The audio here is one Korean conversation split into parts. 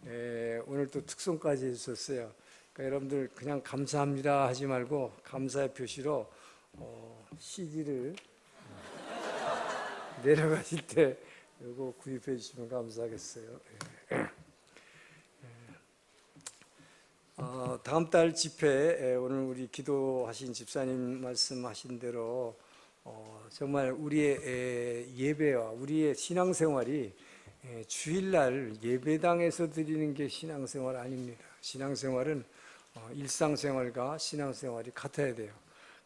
오늘 또 특송까지 해주셨어요. 그러니까 여러분들 그냥 감사합니다 하지 말고 감사의 표시로 CD를 내려가실 때 이거 구입해 주시면 감사하겠어요. 다음 달 집회 오늘 우리 기도하신 집사님 말씀하신 대로 정말 우리의 예배와 우리의 신앙생활이 주일날 예배당에서 드리는 게 신앙생활 아닙니다. 신앙생활은 일상생활과 신앙생활이 같아야 돼요.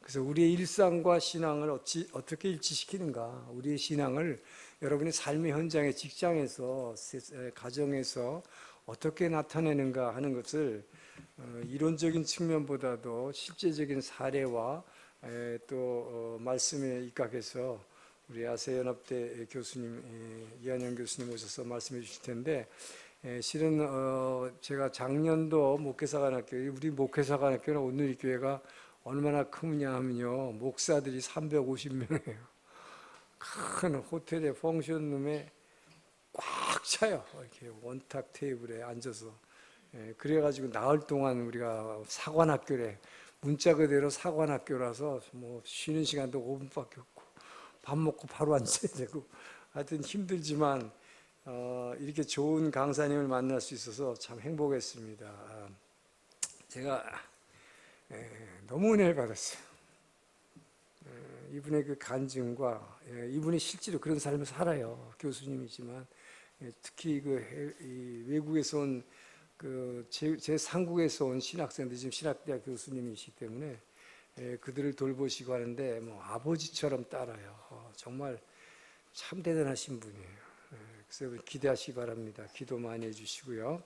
그래서 우리의 일상과 신앙을 어떻게 일치시키는가, 우리의 신앙을 여러분의 삶의 현장에, 직장에서, 가정에서 어떻게 나타내는가 하는 것을 이론적인 측면보다도 실제적인 사례와 또 말씀에 입각해서 우리 아세연합대 교수님, 이한영 교수님 오셔서 말씀해 주실 텐데, 실은 제가 작년도 목회사관학교, 우리 목회사관학교는 온누리교회가 얼마나 크냐 하면요, 목사들이 350명이에요. 큰 호텔의 펑션룸에 꽉 차요. 이렇게 원탁 테이블에 앉아서. 그래가지고 나흘 동안 우리가 사관학교래, 문자 그대로 사관학교라서 뭐 쉬는 시간도 5분밖에 없고 밥 먹고 바로 앉아야 되고, 하여튼 힘들지만 이렇게 좋은 강사님을 만날 수 있어서 참 행복했습니다. 제가 너무 은혜를 받았어요. 이분의 그 간증과 이분이 실제로 그런 삶을 살아요. 교수님이지만 특히 이 외국에서 온 제 상국에서 온 신학생들, 지금 신학대학 교수님이시기 때문에 그들을 돌보시고 하는데 뭐 아버지처럼 따라요. 정말 참 대단하신 분이에요. 그래서 기대하시기 바랍니다. 기도 많이 해주시고요.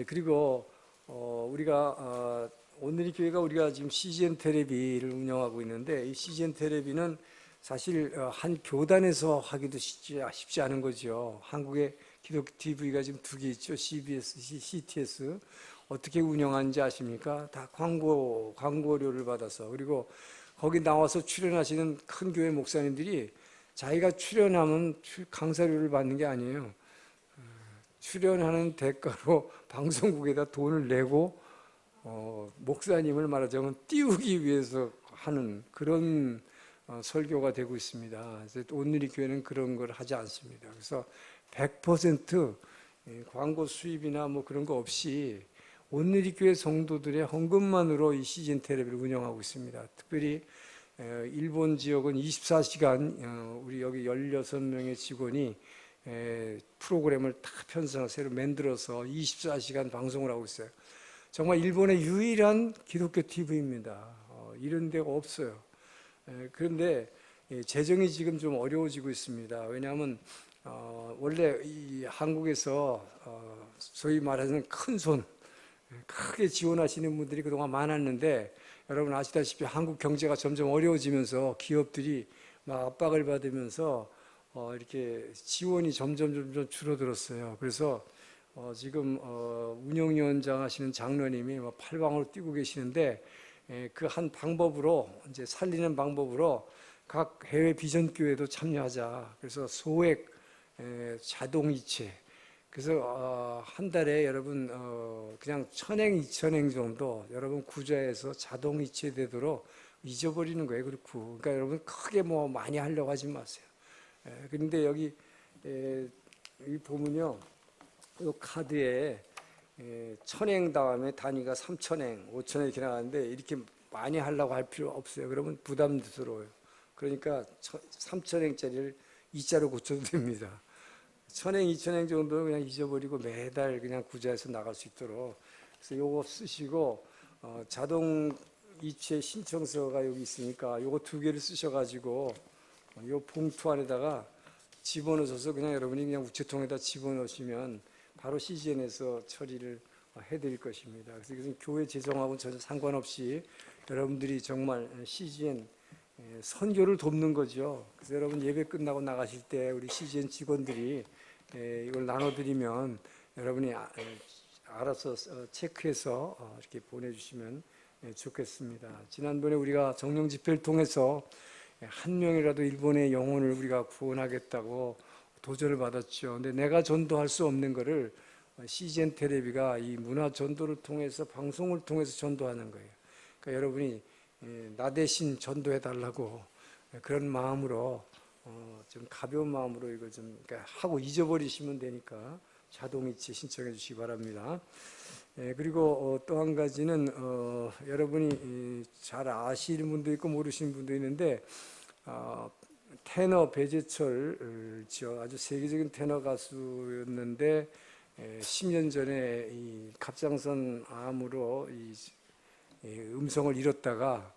그리고 우리가 오늘이 교회가 우리가 지금 CGN 테레비를 운영하고 있는데, 이 CGN 테레비는 사실 한 교단에서 하기도 쉽지 않은 거죠. 한국의 기독교 TV가 지금 2개 있죠. CBS, CTS. 어떻게 운영하는지 아십니까? 다 광고료를 받아서. 그리고 거기 나와서 출연하시는 큰 교회 목사님들이 자기가 출연하면 강사료를 받는 게 아니에요. 출연하는 대가로 방송국에다 돈을 내고 목사님을 말하자면 띄우기 위해서 하는 그런 설교가 되고 있습니다. 그래서 오늘의 교회는 그런 걸 하지 않습니다. 그래서 100% 광고 수입이나 뭐 그런 거 없이 오늘의 교회 성도들의 헌금만으로 이 CGN 테레비를 운영하고 있습니다. 특별히 일본 지역은 24시간 우리 여기 16명의 직원이 프로그램을 다 편성해서 새로 만들어서 24시간 방송을 하고 있어요. 정말 일본의 유일한 기독교 TV입니다. 이런 데가 없어요. 그런데 재정이 지금 좀 어려워지고 있습니다. 왜냐하면 원래 이 한국에서 소위 말하는 큰 손, 크게 지원하시는 분들이 그동안 많았는데, 여러분 아시다시피 한국 경제가 점점 어려워지면서 기업들이 막 압박을 받으면서 이렇게 지원이 점점 줄어들었어요. 그래서 지금 운영위원장 하시는 장로님이 팔방으로 뛰고 계시는데, 그 한 방법으로, 이제 살리는 방법으로 각 해외 비전교회도 참여하자. 그래서 소액 자동이체. 그래서 한 달에 여러분 그냥 1000행, 2000행 정도 여러분 구좌에서 자동이체 되도록 잊어버리는 거예요. 그러니까 여러분 크게 뭐 많이 하려고 하지 마세요. 그런데 여기 보면요, 이 카드에 1000행 다음에 단위가 3000행, 5000행 이렇게 나가는데, 이렇게 많이 하려고 할 필요 없어요. 그러면 부담스러워요. 그러니까 3000행짜리를 2자로 고쳐도 됩니다. 1000행, 2000행 정도는 그냥 잊어버리고 매달 그냥 구좌에서 나갈 수 있도록. 그래서 요거 쓰시고 자동 이체 신청서가 여기 있으니까 요거 2개를 쓰셔가지고 요 봉투 안에다가 집어넣어서 그냥 여러분이 그냥 우체통에다 집어넣으시면 바로 CGN에서 처리를 해드릴 것입니다. 그래서 이것은 교회 재정하고는 전혀 상관없이 여러분들이 정말 CGN 선교를 돕는 거죠. 그래서 여러분 예배 끝나고 나가실 때 우리 CGN 직원들이 이걸 나눠드리면 여러분이 알아서 체크해서 이렇게 보내주시면 좋겠습니다. 지난번에 우리가 정령 집회를 통해서 한 명이라도 일본의 영혼을 우리가 구원하겠다고 도전을 받았죠. 근데 내가 전도할 수 없는 거를 CGN 텔레비가 이 문화 전도를 통해서 방송을 통해서 전도하는 거예요. 그러니까 여러분이 나 대신 전도해 달라고 그런 마음으로 좀 가벼운 마음으로 이걸 좀 그러니까 하고 잊어버리시면 되니까 자동이체 신청해 주시기 바랍니다. 그리고 또 한 가지는 여러분이 잘 아시는 분도 있고 모르시는 분도 있는데 테너 배재철 아주 세계적인 테너 가수였는데 10년 전에 이 갑상선 암으로 이 음성을 잃었다가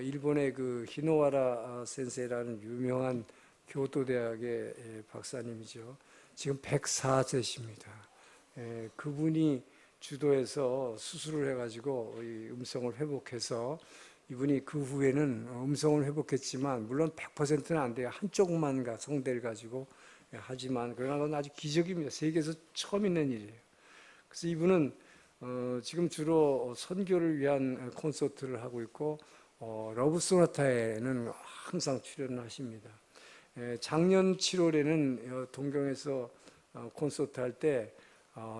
일본의 그 히노와라 센세이라는 유명한 교토대학의 박사님이죠. 지금 104세십니다. 그분이 주도해서 수술을 해가지고 이 음성을 회복해서 이분이 그 후에는 음성을 회복했지만 물론 100%는 안 돼요. 한쪽만 성대를 가지고 하지만 그러나 그건 아주 기적입니다. 세계에서 처음 있는 일이에요. 그래서 이분은 지금 주로 선교를 위한 콘서트를 하고 있고 러브 소나타에는 항상 출연을 하십니다. 작년 7월에는 동경에서 콘서트 할 때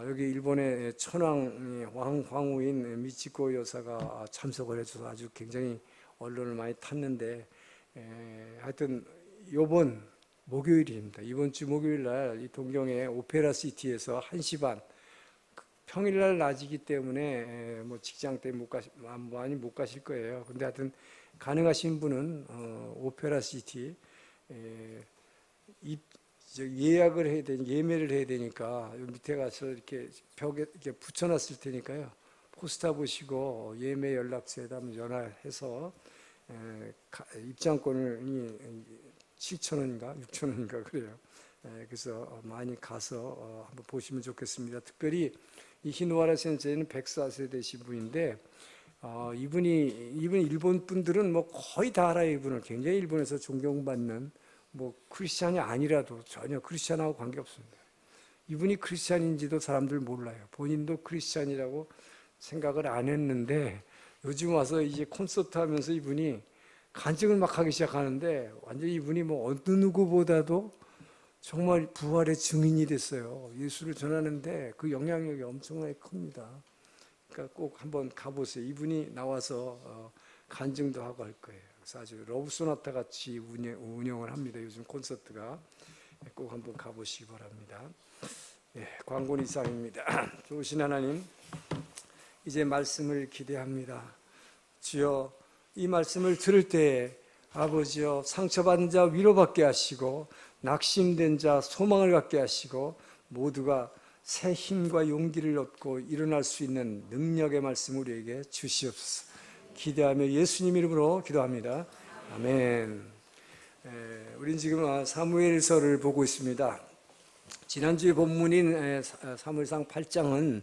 여기 일본의 천황 황후인 미치코 여사가 참석을 해줘서 아주 굉장히 언론을 많이 탔는데 하여튼 이번 목요일입니다. 이번 주 목요일 날 이 동경의 오페라 시티에서 1시 반 평일날 낮이기 때문에 뭐 직장 때문에 많이 못 가실 거예요. 근데 하여튼 가능하신 분은 오페라 시티 예약을 해야 되니 예매를 해야 되니까 여기 밑에 가서 이렇게 벽에 이렇게 붙여놨을 테니까요. 포스터 보시고 예매 연락처에다 전화해서 입장권이 7,000원인가 6,000원인가 그래요. 그래서 많이 가서 한번 보시면 좋겠습니다. 특별히 이 히노와라 센세이는 104세 되신 분인데 이분 일본 분들은 뭐 거의 다 알아요. 이분을 굉장히 일본에서 존경받는 뭐 크리스찬이 아니라도 전혀 크리스찬하고 관계없습니다. 이분이 크리스찬인지도 사람들 몰라요. 본인도 크리스찬이라고 생각을 안 했는데 요즘 와서 이제 콘서트 하면서 이분이 간증을 막 하기 시작하는데 완전히 이분이 뭐 어느 누구보다도 정말 부활의 증인이 됐어요. 예수를 전하는데 그 영향력이 엄청나게 큽니다. 그러니까 꼭 한번 가보세요. 이분이 나와서 간증도 하고 할 거예요. 그래서 아주 러브 소나타 같이 운영을 합니다. 요즘 콘서트가 꼭 한번 가보시기 바랍니다. 광고는 이상입니다. 좋으신 하나님, 이제 말씀을 기대합니다. 주여, 이 말씀을 들을 때 아버지여 상처받은 자 위로받게 하시고 낙심된 자 소망을 갖게 하시고 모두가 새 힘과 용기를 얻고 일어날 수 있는 능력의 말씀 우리에게 주시옵소서. 기대하며 예수님 이름으로 기도합니다. 아멘. 우린 지금 사무엘서를 보고 있습니다. 지난주에 본문인 사무엘상 8장은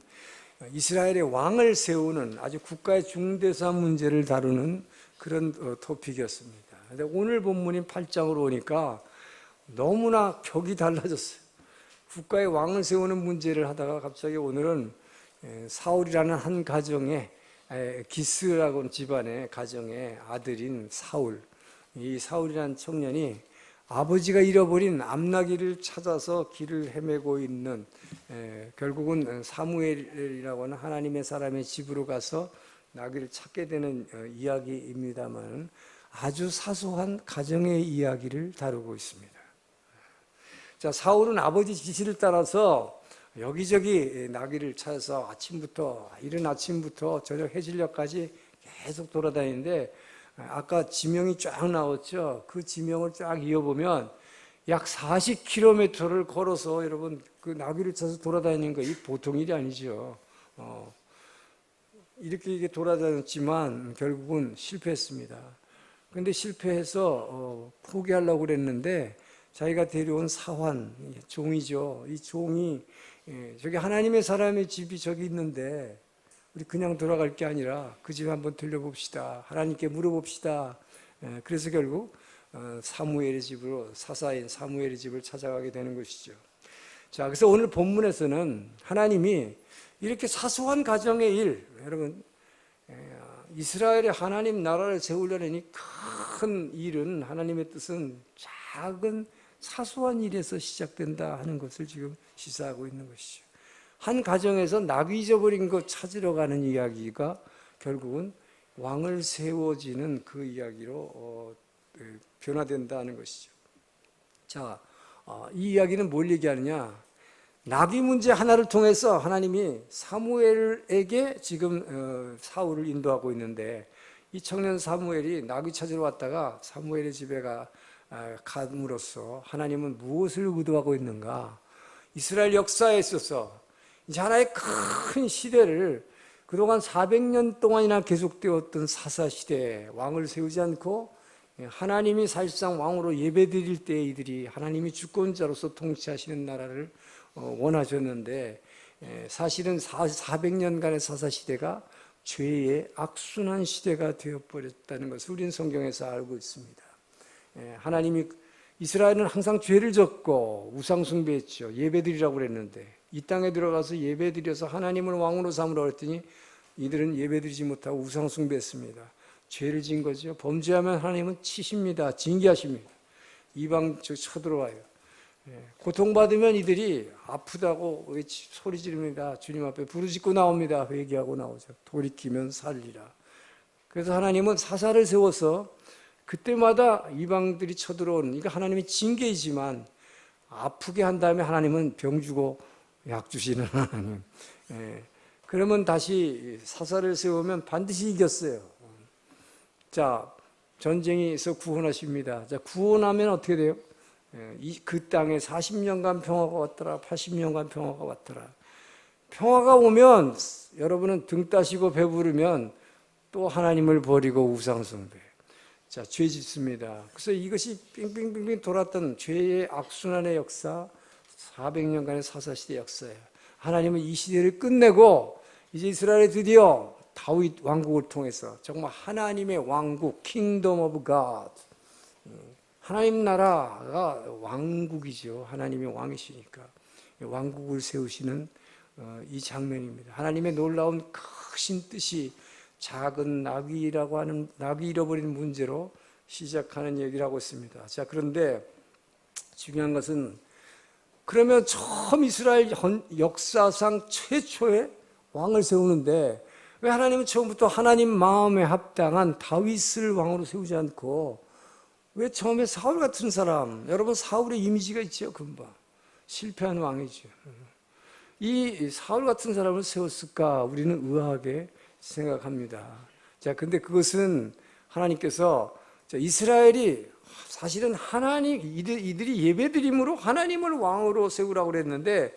이스라엘의 왕을 세우는 아주 국가의 중대사 문제를 다루는 그런 토픽이었습니다. 근데 오늘 본문인 8장으로 오니까 너무나 격이 달라졌어요. 국가의 왕을 세우는 문제를 하다가 갑자기 오늘은 사울이라는 한 가정의 기스라고 집안의 가정의 아들인 사울, 이 사울이라는 청년이 아버지가 잃어버린 암나귀를 찾아서 길을 헤매고 있는 결국은 사무엘이라고 하는 하나님의 사람의 집으로 가서 나귀를 찾게 되는 이야기입니다만 아주 사소한 가정의 이야기를 다루고 있습니다. 자, 사울은 아버지 지시를 따라서 여기저기 나귀를 찾아서 이른 아침부터 저녁 해질녘까지 계속 돌아다니는데 아까 지명이 쫙 나왔죠. 그 지명을 쫙 이어보면 약 40km를 걸어서 여러분 그 나귀를 찾아서 돌아다니는 거 이 보통 일이 아니죠. 이렇게 돌아다녔지만 결국은 실패했습니다. 그런데 실패해서 포기하려고 그랬는데 자기가 데려온 사환, 종이죠. 이 종이 저기 하나님의 사람의 집이 저기 있는데 우리 그냥 돌아갈 게 아니라 그 집에 한번 들려봅시다. 하나님께 물어봅시다. 그래서 결국 사무엘의 집으로 사사인 사무엘의 집을 찾아가게 되는 것이죠. 자, 그래서 오늘 본문에서는 하나님이 이렇게 사소한 가정의 일, 여러분 이스라엘의 하나님 나라를 세우려는 이 큰 일은 하나님의 뜻은 작은 사소한 일에서 시작된다 하는 것을 지금 시사하고 있는 것이죠. 한 가정에서 나귀 잊어버린 거 찾으러 가는 이야기가 결국은 왕을 세워지는 그 이야기로 변화된다는 것이죠. 자, 이 이야기는 뭘 얘기하느냐? 나귀 문제 하나를 통해서 하나님이 사무엘에게 지금 사울을 인도하고 있는데, 이 청년 사무엘이 나귀 찾으러 왔다가 사무엘의 집에 감으로써 하나님은 무엇을 의도하고 있는가? 이스라엘 역사에 있어서 이제 하나의 큰 시대를, 그동안 400년 동안이나 계속되었던 사사시대에 왕을 세우지 않고 하나님이 사실상 왕으로 예배드릴 때 이들이 하나님이 주권자로서 통치하시는 나라를 원하셨는데, 사실은 400년간의 사사시대가 죄의 악순환 시대가 되어버렸다는 것을 우리는 성경에서 알고 있습니다. 하나님이, 이스라엘은 항상 죄를 졌고 우상 숭배했죠. 예배드리라고 그랬는데 이 땅에 들어가서 예배드려서 하나님을 왕으로 삼으라고 했더니 이들은 예배드리지 못하고 우상 숭배했습니다. 죄를 진 거죠. 범죄하면 하나님은 치십니다. 징계하십니다. 이방 쳐들어와요. 고통받으면 이들이 아프다고 소리 지릅니다. 주님 앞에 부르짖고 나옵니다. 회개하고 나오죠. 돌이키면 살리라. 그래서 하나님은 사사를 세워서 그때마다 이방들이 쳐들어오는, 이거 하나님의 징계이지만 아프게 한 다음에 하나님은 병 주고 약 주시는 하나님. 그러면 다시 사사를 세우면 반드시 이겼어요. 자, 전쟁에서 구원하십니다. 자, 구원하면 어떻게 돼요? 그 땅에 40년간 평화가 왔더라, 80년간 평화가 왔더라. 평화가 오면 여러분은 등 따시고 배부르면 또 하나님을 버리고 우상숭배. 자, 죄 짓습니다. 그래서 이것이 빙빙빙빙 돌았던 죄의 악순환의 역사, 400년간의 사사시대 역사예요. 하나님은 이 시대를 끝내고 이제 이스라엘이 드디어 다윗 왕국을 통해서 정말 하나님의 왕국, Kingdom of God, 하나님 나라가 왕국이죠. 하나님의 왕이시니까 왕국을 세우시는 이 장면입니다. 하나님의 놀라운 크신 뜻이 작은 나귀라고 하는, 나귀 잃어버린 문제로 시작하는 얘기를 하고 있습니다. 자, 그런데 중요한 것은, 그러면 처음 이스라엘 역사상 최초의 왕을 세우는데 왜 하나님은 처음부터 하나님 마음에 합당한 다윗을 왕으로 세우지 않고 왜 처음에 사울 같은 사람, 여러분 사울의 이미지가 있죠. 금방 실패한 왕이죠. 이 사울 같은 사람을 세웠을까 우리는 의아하게 생각합니다. 자, 근데 그것은 하나님께서 이스라엘이 사실은 하나님, 이들이 예배드림으로 하나님을 왕으로 세우라고 그랬는데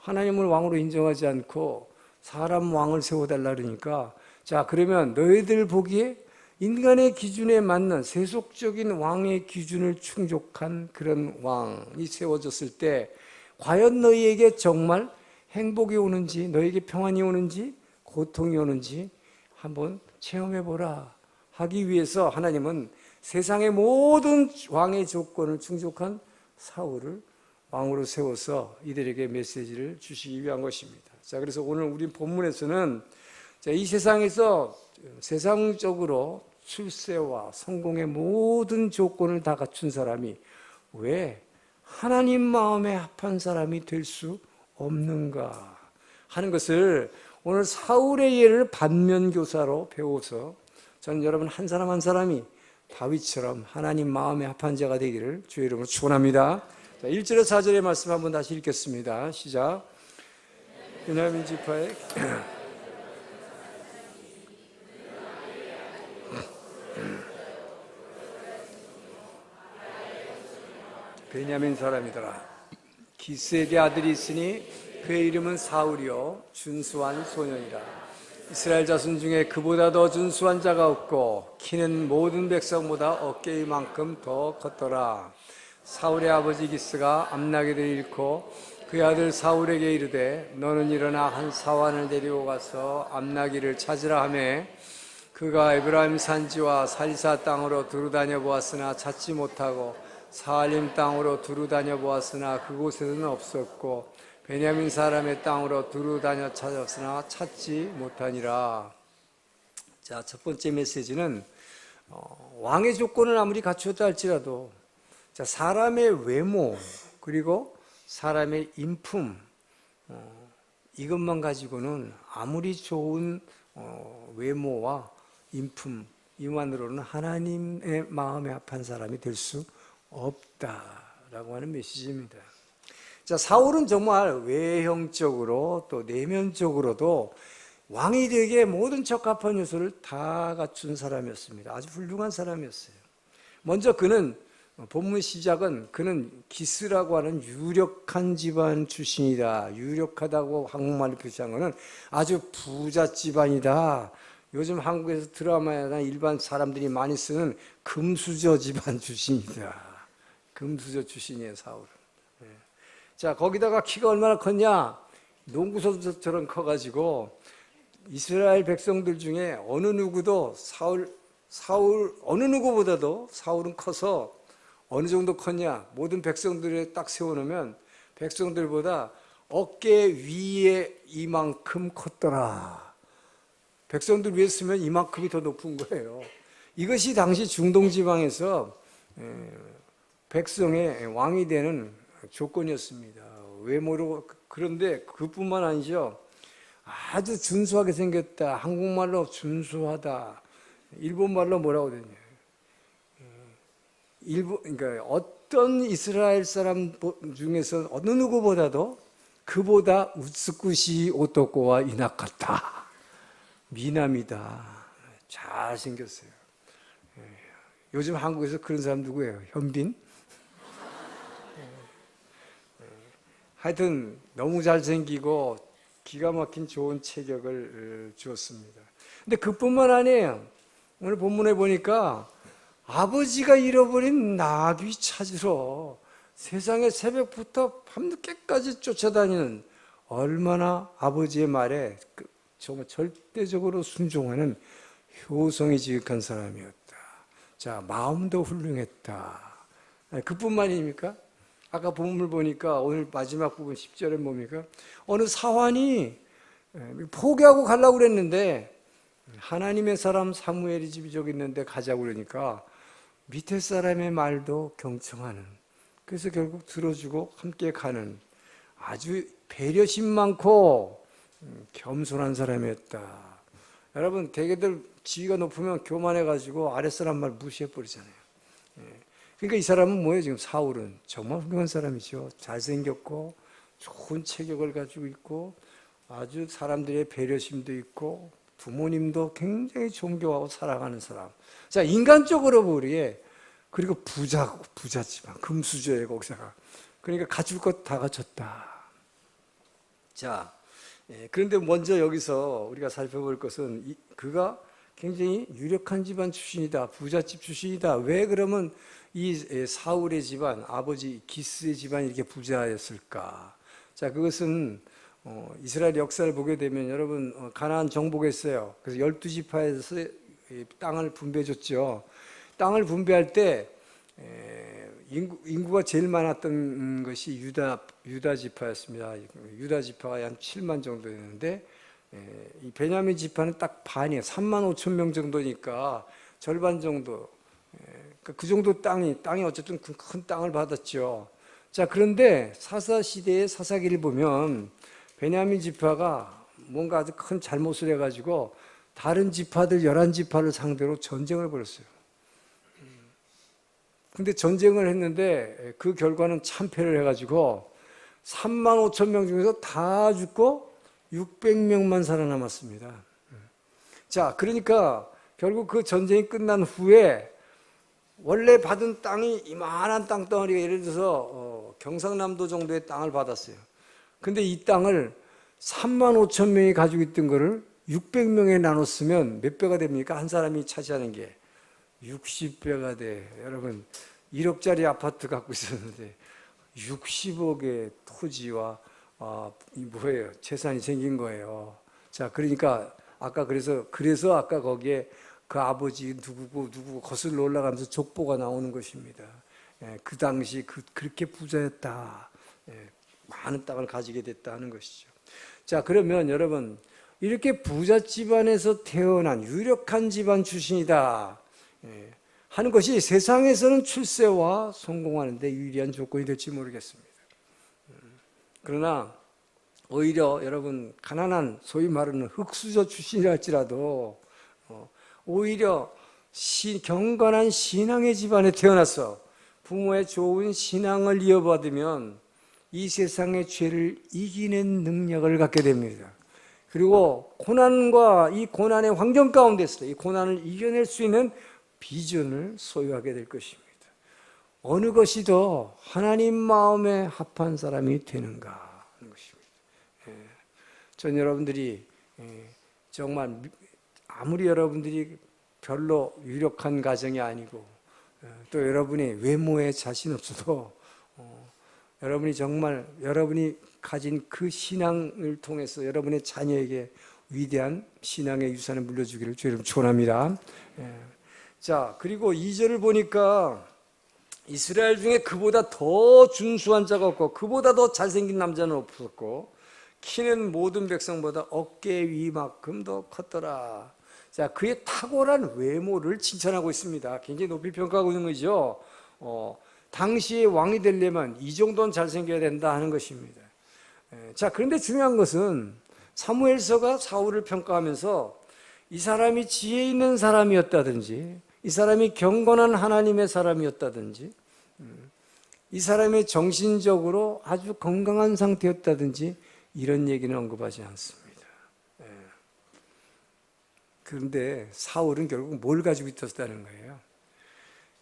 하나님을 왕으로 인정하지 않고 사람 왕을 세워달라 그러니까, 자, 그러면 너희들 보기에 인간의 기준에 맞는 세속적인 왕의 기준을 충족한 그런 왕이 세워졌을 때 과연 너희에게 정말 행복이 오는지, 너희에게 평안이 오는지, 고통이 오는지 한번 체험해보라 하기 위해서 하나님은 세상의 모든 왕의 조건을 충족한 사울을 왕으로 세워서 이들에게 메시지를 주시기 위한 것입니다. 자, 그래서 오늘 우리 본문에서는 이 세상에서 세상적으로 출세와 성공의 모든 조건을 다 갖춘 사람이 왜 하나님 마음에 합한 사람이 될 수 없는가 하는 것을 오늘 사울의 예를 반면교사로 배워서 저는 여러분 한 사람 한 사람이 다윗처럼 하나님 마음에 합한 자가 되기를 주의 이름으로 축원합니다. 1절에서 4절의 말씀 한번 다시 읽겠습니다. 시작. 베냐민 지파의 베냐민 사람이더라. 기스에게 아들이 있으니 그의 이름은 사울이요 준수한 소년이라. 이스라엘 자손 중에 그보다 더 준수한 자가 없고 키는 모든 백성보다 어깨이만큼 더 컸더라. 사울의 아버지 기스가 암나기를 잃고 그의 아들 사울에게 이르되 너는 일어나 한 사환을 데리고 가서 암나기를 찾으라 하매 그가 에브라임 산지와 사리사 땅으로 두루 다녀 보았으나 찾지 못하고 사알림 땅으로 두루 다녀 보았으나 그곳에는 없었고 베냐민 사람의 땅으로 두루 다녀 찾았으나 찾지 못하니라. 자, 첫 번째 메시지는 왕의 조건을 아무리 갖추었다 할지라도 자, 사람의 외모 그리고 사람의 인품, 이것만 가지고는 아무리 좋은 외모와 인품 이만으로는 하나님의 마음에 합한 사람이 될 수 없다라고 하는 메시지입니다. 자, 사울은 정말 외형적으로 또 내면적으로도 왕이 되기에 모든 적합한 요소를 다 갖춘 사람이었습니다. 아주 훌륭한 사람이었어요. 먼저 그는 본문 시작은 그는 기스라고 하는 유력한 집안 출신이다. 유력하다고 한국말로 표시한 것은 아주 부자 집안이다. 요즘 한국에서 드라마나 일반 사람들이 많이 쓰는 금수저 집안 출신이다. 금수저 출신이에요, 사울은. 자, 거기다가 키가 얼마나 컸냐? 농구선수처럼 커가지고 이스라엘 백성들 중에 어느 누구도 어느 누구보다도 사울은 커서 어느 정도 컸냐? 모든 백성들에 딱 세워놓으면 백성들보다 어깨 위에 이만큼 컸더라. 백성들 위에 쓰면 이만큼이 더 높은 거예요. 이것이 당시 중동 지방에서 백성의 왕이 되는 조건이었습니다. 외모로. 그런데 그뿐만 아니죠. 아주 준수하게 생겼다. 한국말로 준수하다. 일본말로 뭐라고 되냐? 그러니까 어떤 이스라엘 사람 중에서 어느 누구보다도 그보다 우스쿠시 오토코와 이나카타. 미남이다. 잘생겼어요. 요즘 한국에서 그런 사람 누구예요? 현빈? 하여튼 너무 잘생기고 기가 막힌 좋은 체격을 주었습니다. 근데 그뿐만 아니에요. 오늘 본문에 보니까 아버지가 잃어버린 나귀 찾으러 세상에 새벽부터 밤늦게까지 쫓아다니는 얼마나 아버지의 말에 정말 절대적으로 순종하는 효성이 지극한 사람이었다. 자, 마음도 훌륭했다. 그뿐만입니까? 아까 본문을 보니까 오늘 마지막 부분 10절에 뭡니까? 어느 사환이 포기하고 가려고 그랬는데 하나님의 사람 사무엘이 집이 저기 있는데 가자고 그러니까 밑에 사람의 말도 경청하는, 그래서 결국 들어주고 함께 가는 아주 배려심 많고 겸손한 사람이었다. 여러분, 대개들 지위가 높으면 교만해가지고 아랫사람 말 무시해버리잖아요. 그러니까 이 사람은 뭐예요? 지금 사울은 정말 훌륭한 사람이죠. 잘생겼고 좋은 체격을 가지고 있고 아주 사람들의 배려심도 있고 부모님도 굉장히 존경하고 사랑하는 사람. 자, 인간적으로 보기에 그리고 부자지만 금수저예요, 거기다가. 그러니까 갖출 것 다 갖췄다. 자, 그런데 먼저 여기서 우리가 살펴볼 것은 그가 굉장히 유력한 집안 출신이다. 부잣집 출신이다. 왜 그러면 이 사울의 집안, 아버지 기스의 집안이 이렇게 부자였을까? 자, 그것은 이스라엘 역사를 보게 되면 여러분 가나안 정복했어요. 그래서 12지파에서 땅을 분배해줬죠. 땅을 분배할 때 인구가 제일 많았던 것이 유다 지파였습니다. 유다 지파가 한 7만 정도 되는데 이 베냐민 지파는 딱 반이에요. 3만 5천 명 정도니까 절반 정도. 그 정도 땅이 어쨌든 큰 땅을 받았죠. 자, 그런데 사사 시대의 사사기를 보면 베냐민 지파가 뭔가 아주 큰 잘못을 해가지고 다른 지파들 11지파를 상대로 전쟁을 벌였어요. 근데 전쟁을 했는데 그 결과는 참패를 해가지고 3만 5천 명 중에서 다 죽고 600명만 살아남았습니다. 자, 그러니까 결국 그 전쟁이 끝난 후에 원래 받은 땅이 이만한 땅덩어리가 예를 들어서 경상남도 정도의 땅을 받았어요. 근데 이 땅을 3만 5천 명이 가지고 있던 거를 600명에 나눴으면 몇 배가 됩니까? 한 사람이 차지하는 게 60배가 돼. 여러분 1억짜리 아파트 갖고 있었는데 60억의 토지와 뭐예요? 재산이 생긴 거예요. 자, 그러니까 아까 그래서 아까 거기에 그 아버지 누구고 거슬러 올라가면서 족보가 나오는 것입니다. 그 당시 그렇게 부자였다. 많은 땅을 가지게 됐다 하는 것이죠. 자, 그러면 여러분 이렇게 부자 집안에서 태어난 유력한 집안 출신이다 하는 것이 세상에서는 출세와 성공하는 데 유리한 조건이 될지 모르겠습니다. 그러나 오히려 여러분 가난한 소위 말하는 흙수저 출신이라 할지라도 오히려 경건한 신앙의 집안에 태어나서 부모의 좋은 신앙을 이어받으면 이 세상의 죄를 이기는 능력을 갖게 됩니다. 그리고 고난과 이 고난의 환경 가운데서 이 고난을 이겨낼 수 있는 비전을 소유하게 될 것입니다. 어느 것이 더 하나님 마음에 합한 사람이 되는가 하는 것입니다. 전 여러분들이 정말 아무리 여러분들이 별로 유력한 가정이 아니고 또 여러분이 외모에 자신 없어도 여러분이 정말 여러분이 가진 그 신앙을 통해서 여러분의 자녀에게 위대한 신앙의 유산을 물려주기를 주님 축원합니다. 자, 그리고 2절을 보니까 이스라엘 중에 그보다 더 준수한 자가 없고 그보다 더 잘생긴 남자는 없었고 키는 모든 백성보다 어깨 위만큼 더 컸더라. 자, 그의 탁월한 외모를 칭찬하고 있습니다. 굉장히 높이 평가하고 있는 거죠. 당시에 왕이 되려면 이 정도는 잘생겨야 된다 하는 것입니다. 자, 그런데 중요한 것은 사무엘서가 사울을 평가하면서 이 사람이 지혜 있는 사람이었다든지 이 사람이 경건한 하나님의 사람이었다든지 이 사람이 정신적으로 아주 건강한 상태였다든지 이런 얘기는 언급하지 않습니다. 그런데 사울은 결국 뭘 가지고 있었다는 거예요?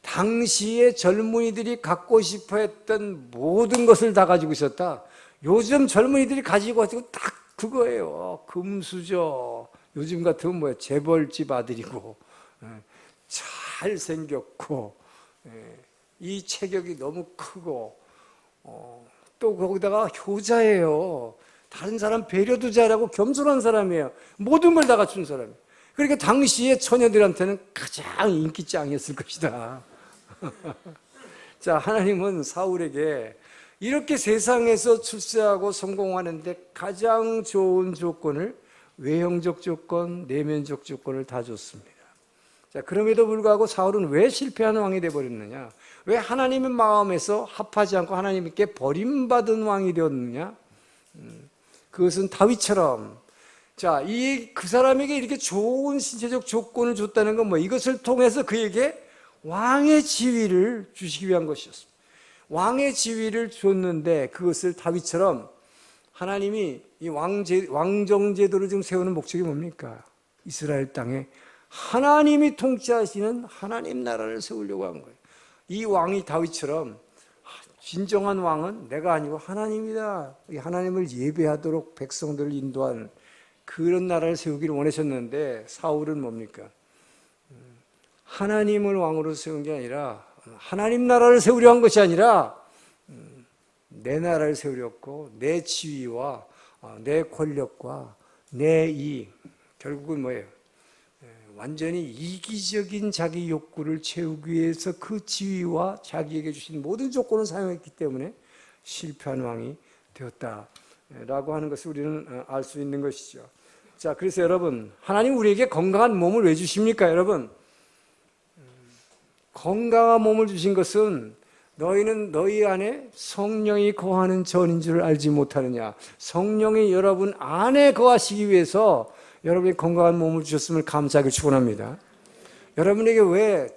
당시에 젊은이들이 갖고 싶어 했던 모든 것을 다 가지고 있었다. 요즘 젊은이들이 가지고 있는 딱 그거예요. 금수저. 요즘 같으면 뭐야? 재벌집 아들이고 잘생겼고 이 체격이 너무 크고 또 거기다가 효자예요. 다른 사람 배려도 잘하고 겸손한 사람이에요. 모든 걸 다 갖춘 사람이에요. 그러니까 당시에 처녀들한테는 가장 인기짱이었을 것이다. 자, 하나님은 사울에게 이렇게 세상에서 출세하고 성공하는데 가장 좋은 조건을 외형적 조건, 내면적 조건을 다 줬습니다. 자, 그럼에도 불구하고 사울은 왜 실패한 왕이 되어버렸느냐? 왜 하나님의 마음에서 합하지 않고 하나님께 버림받은 왕이 되었느냐? 그것은 다윗처럼 자, 그 사람에게 이렇게 좋은 신체적 조건을 줬다는 건 뭐 이것을 통해서 그에게 왕의 지위를 주시기 위한 것이었습니다. 왕의 지위를 줬는데 그것을 다윗처럼 하나님이 이 왕정제도를 지금 세우는 목적이 뭡니까? 이스라엘 땅에 하나님이 통치하시는 하나님 나라를 세우려고 한 거예요. 이 왕이 다윗처럼 진정한 왕은 내가 아니고 하나님이다. 하나님을 예배하도록 백성들을 인도하는 그런 나라를 세우기를 원하셨는데 사울은 뭡니까? 하나님을 왕으로 세운 게 아니라 하나님 나라를 세우려 한 것이 아니라 내 나라를 세우려고 내 지위와 내 권력과 내 이익 결국은 뭐예요? 완전히 이기적인 자기 욕구를 채우기 위해서 그 지위와 자기에게 주신 모든 조건을 사용했기 때문에 실패한 왕이 되었다라고 하는 것을 우리는 알 수 있는 것이죠. 자, 그래서 여러분, 하나님 우리에게 건강한 몸을 왜 주십니까? 여러분, 건강한 몸을 주신 것은 너희는 너희 안에 성령이 거하는 전인 줄 알지 못하느냐. 성령이 여러분 안에 거하시기 위해서 여러분이 건강한 몸을 주셨음을 감사하게 축원합니다. 여러분에게 왜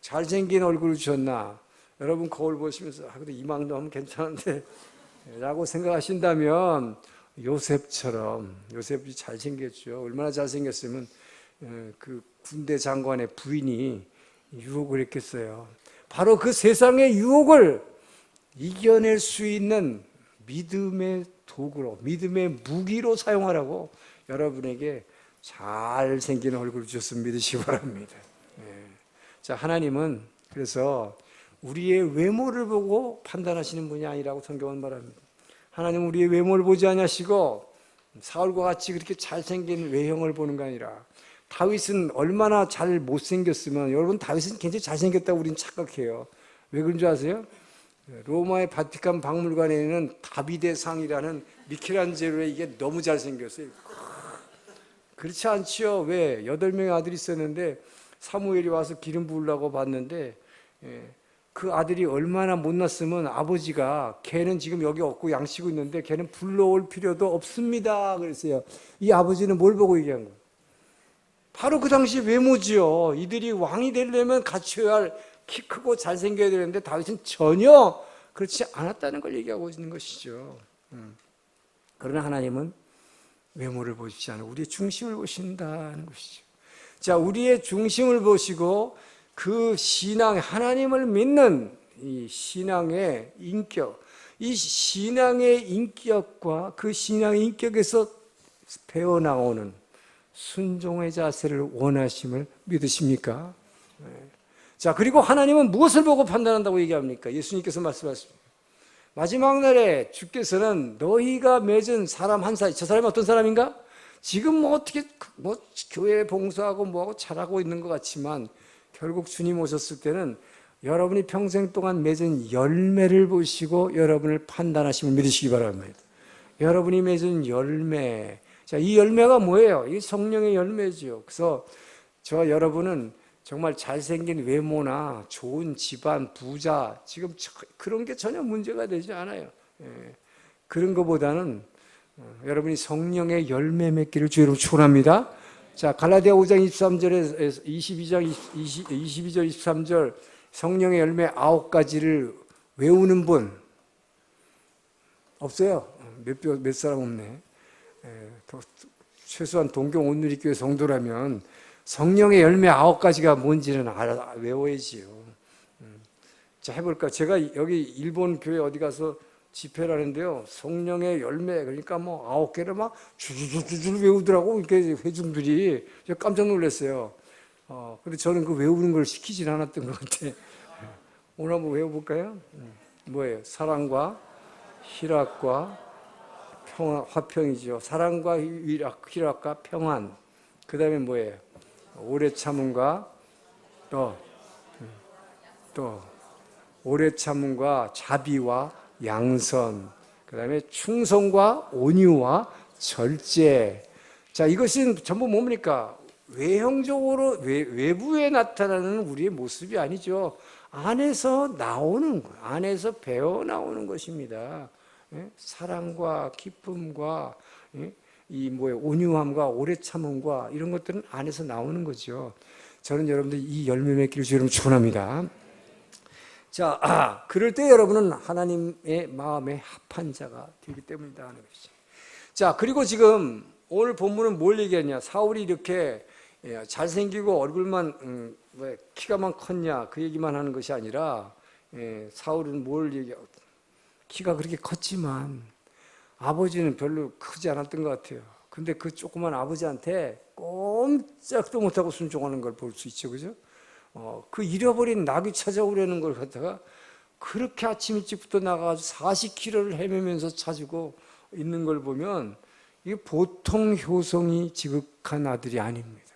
잘생긴 얼굴을 주셨나? 여러분 거울 보시면서 그래도 이망도 하면 괜찮은데 라고 생각하신다면 요셉이 잘생겼죠. 얼마나 잘생겼으면 그 군대 장관의 부인이 유혹을 했겠어요. 바로 그 세상의 유혹을 이겨낼 수 있는 믿음의 도구로, 믿음의 무기로 사용하라고 여러분에게 잘생긴 얼굴을 주셨으면 믿으시기 바랍니다. 자, 하나님은 그래서 우리의 외모를 보고 판단하시는 분이 아니라고 성경은 말합니다. 하나님은 우리의 외모를 보지 아니하시고 사울과 같이 그렇게 잘생긴 외형을 보는 게 아니라 다윗은 얼마나 잘 못생겼으면 여러분 다윗은 굉장히 잘생겼다고 우리는 착각해요. 왜 그런 줄 아세요? 로마의 바티칸 박물관에 있는 다비데 상이라는 미켈란젤로의 이게 너무 잘생겼어요. 그렇지 않지요. 왜? 8명의 아들이 있었는데 사무엘이 와서 기름 부으려고 봤는데 그 아들이 얼마나 못났으면 아버지가 걔는 지금 여기 없고 양치고 있는데 걔는 불러올 필요도 없습니다. 그랬어요. 이 아버지는 뭘 보고 얘기한 거예요? 바로 그 당시 외모지요. 이들이 왕이 되려면 갖춰야 할 키 크고 잘생겨야 되는데 다윗은 전혀 그렇지 않았다는 걸 얘기하고 있는 것이죠. 그러나 하나님은 외모를 보시지 않고 우리의 중심을 보신다는 것이죠. 자, 우리의 중심을 보시고 그 신앙, 하나님을 믿는 이 신앙의 인격, 이 신앙의 인격과 그 신앙의 인격에서 배어나오는 순종의 자세를 원하심을 믿으십니까? 자, 그리고 하나님은 무엇을 보고 판단한다고 얘기합니까? 예수님께서 말씀하십니다. 마지막 날에 주께서는 너희가 맺은 사람 한 사이, 저 사람이 어떤 사람인가? 지금 뭐 어떻게 교회 봉사하고 뭐하고 잘하고 있는 것 같지만 결국 주님 오셨을 때는 여러분이 평생 동안 맺은 열매를 보시고 여러분을 판단하심을 믿으시기 바랍니다. 여러분이 맺은 열매, 자, 이 열매가 뭐예요? 이 성령의 열매죠. 그래서 저 여러분은 정말 잘생긴 외모나 좋은 집안, 부자, 지금 그런 게 전혀 문제가 되지 않아요. 그런 것보다는 여러분이 성령의 열매 맺기를 주로 축원합니다. 자, 갈라디아 5장 23절에 22장 22절 23절 성령의 열매 9가지를 외우는 분 없어요. 몇 사람 없네. 최소한 동경 온누리교회 성도라면 성령의 열매 9가지가 뭔지는 외워야지요. 자, 해볼까? 제가 여기 일본 교회 어디 가서 집회를 하는데요. 성령의 열매, 그러니까 뭐 9개를 막 주주주주 외우더라고. 이렇게 회중들이. 제가 깜짝 놀랐어요. 근데 저는 그 외우는 걸 시키진 않았던 것 같아. 오늘 한번 외워볼까요? 뭐예요? 사랑과 희락과 평화, 화평이죠. 사랑과 희락과 평안. 그 다음에 뭐예요? 오래 참음과 또 오래 참음과 자비와 양선, 그 다음에 충성과 온유와 절제. 자, 이것은 전부 뭡니까? 외형적으로 외부에 나타나는 우리의 모습이 아니죠. 안에서 나오는 거, 안에서 배어 나오는 것입니다. 사랑과 기쁨과 이 온유함과 오래 참음과 이런 것들은 안에서 나오는 거죠. 저는 여러분들 이 열매 맺기를 주님 축원합니다. 자, 그럴 때 여러분은 하나님의 마음에 합한 자가 되기 때문이다 하는 것이죠. 자, 그리고 지금 오늘 본문은 뭘 얘기하냐? 사울이 이렇게 잘생기고 얼굴만 키가만 컸냐 그 얘기만 하는 것이 아니라 사울은 뭘 얘기하고 키가 그렇게 컸지만 아버지는 별로 크지 않았던 것 같아요. 근데 그 조그만 아버지한테 꼼짝도 못하고 순종하는 걸 볼 수 있죠, 그죠? 그 잃어버린 낙이 찾아오려는 걸 갖다가 그렇게 아침 일찍부터 나가서 40km를 헤매면서 찾고 있는 걸 보면 이게 보통 효성이 지극한 아들이 아닙니다.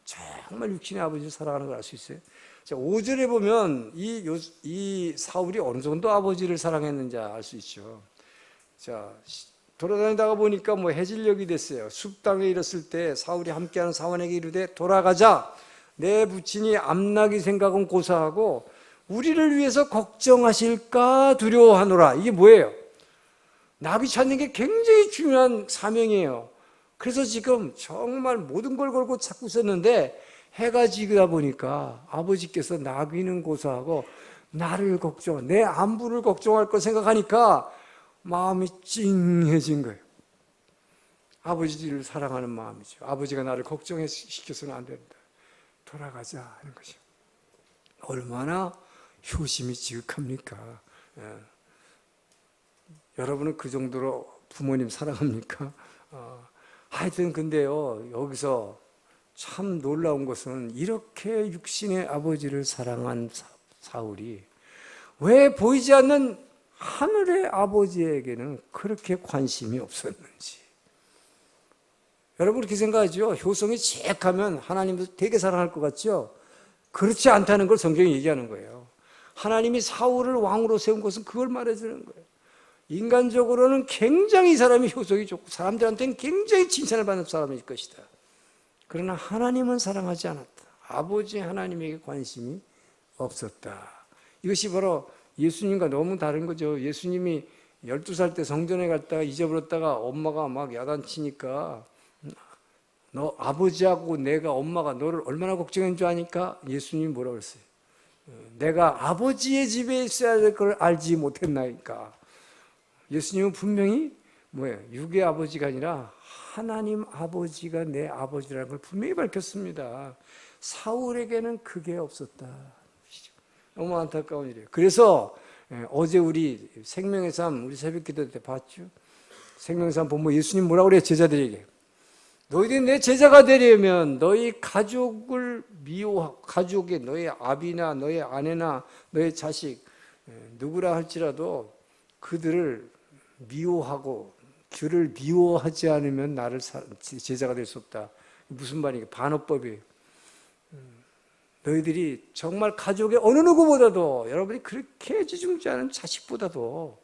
정말 육신의 아버지를 사랑하는 걸 알 수 있어요. 자, 5절에 보면 이 사울이 어느 정도 아버지를 사랑했는지 알 수 있죠. 자, 돌아다니다가 보니까 해질녘이 됐어요. 숲 땅에 이르렀을 때 사울이 함께하는 사원에게 이르되 돌아가자. 내 부친이 암나기 생각은 고사하고 우리를 위해서 걱정하실까 두려워하노라. 이게 뭐예요? 나귀 찾는 게 굉장히 중요한 사명이에요. 그래서 지금 정말 모든 걸 걸고 찾고 있었는데 해가 지다 보니까 아버지께서 나귀는 고사하고 나를 걱정, 내 안부를 걱정할 거 생각하니까 마음이 찡해진 거예요. 아버지를 사랑하는 마음이죠. 아버지가 나를 걱정시켜서는 안 된다. 돌아가자 하는 거죠. 얼마나 효심이 지극합니까? 여러분은 그 정도로 부모님 사랑합니까? 하여튼 근데요, 여기서 참 놀라운 것은 이렇게 육신의 아버지를 사랑한 사울이 왜 보이지 않는 하늘의 아버지에게는 그렇게 관심이 없었는지. 여러분 그렇게 생각하죠? 효성이 잭하면 하나님도 되게 사랑할 것 같죠? 그렇지 않다는 걸 성경이 얘기하는 거예요. 하나님이 사울을 왕으로 세운 것은 그걸 말해주는 거예요. 인간적으로는 굉장히 이 사람이 효성이 좋고 사람들한테는 굉장히 칭찬을 받는 사람일 것이다. 그러나 하나님은 사랑하지 않았다. 아버지 하나님에게 관심이 없었다. 이것이 바로 예수님과 너무 다른 거죠. 예수님이 12살 때 성전에 갔다가 잊어버렸다가 엄마가 막 야단치니까 너 아버지하고 내가 엄마가 너를 얼마나 걱정한 줄 아니까 예수님이 뭐라고 그랬어요? 내가 아버지의 집에 있어야 될 걸 알지 못했나이까. 예수님은 분명히 뭐예요? 육의 아버지가 아니라 하나님 아버지가 내 아버지라는 걸 분명히 밝혔습니다. 사울에게는 그게 없었다. 너무 안타까운 일이에요. 그래서 어제 우리 생명의 삶, 우리 새벽 기도 때 봤죠? 생명의 삶 보면 예수님 뭐라고 그래요? 제자들에게. 너희들이 내 제자가 되려면 너희 가족을 미워하고, 가족에 너희 아비나 너희 아내나 너희 자식 누구라 할지라도 그들을 미워하고 그를 미워하지 않으면 나를 제자가 될 수 없다. 무슨 말이에요? 반어법이에요. 너희들이 정말 가족의 어느 누구보다도, 여러분이 그렇게 지중지 않은 자식보다도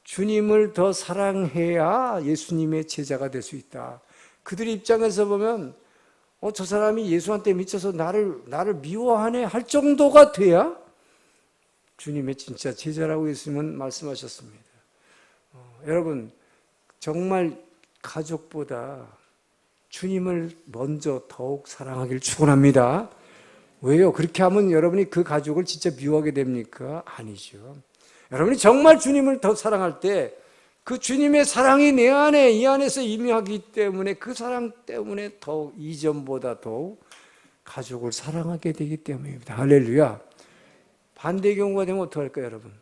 주님을 더 사랑해야 예수님의 제자가 될 수 있다. 그들의 입장에서 보면 저 사람이 예수한테 미쳐서 나를 미워하네 할 정도가 돼야 주님의 진짜 제자라고 예수님은 말씀하셨습니다. 여러분, 정말 가족보다 주님을 먼저 더욱 사랑하길 축원합니다. 왜요? 그렇게 하면 여러분이 그 가족을 진짜 미워하게 됩니까? 아니죠. 여러분이 정말 주님을 더 사랑할 때 그 주님의 사랑이 내 안에, 이 안에서 임하기 때문에 그 사랑 때문에 더욱 이전보다 더욱 가족을 사랑하게 되기 때문입니다. 할렐루야. 반대 경우가 되면 어떡할까요, 여러분?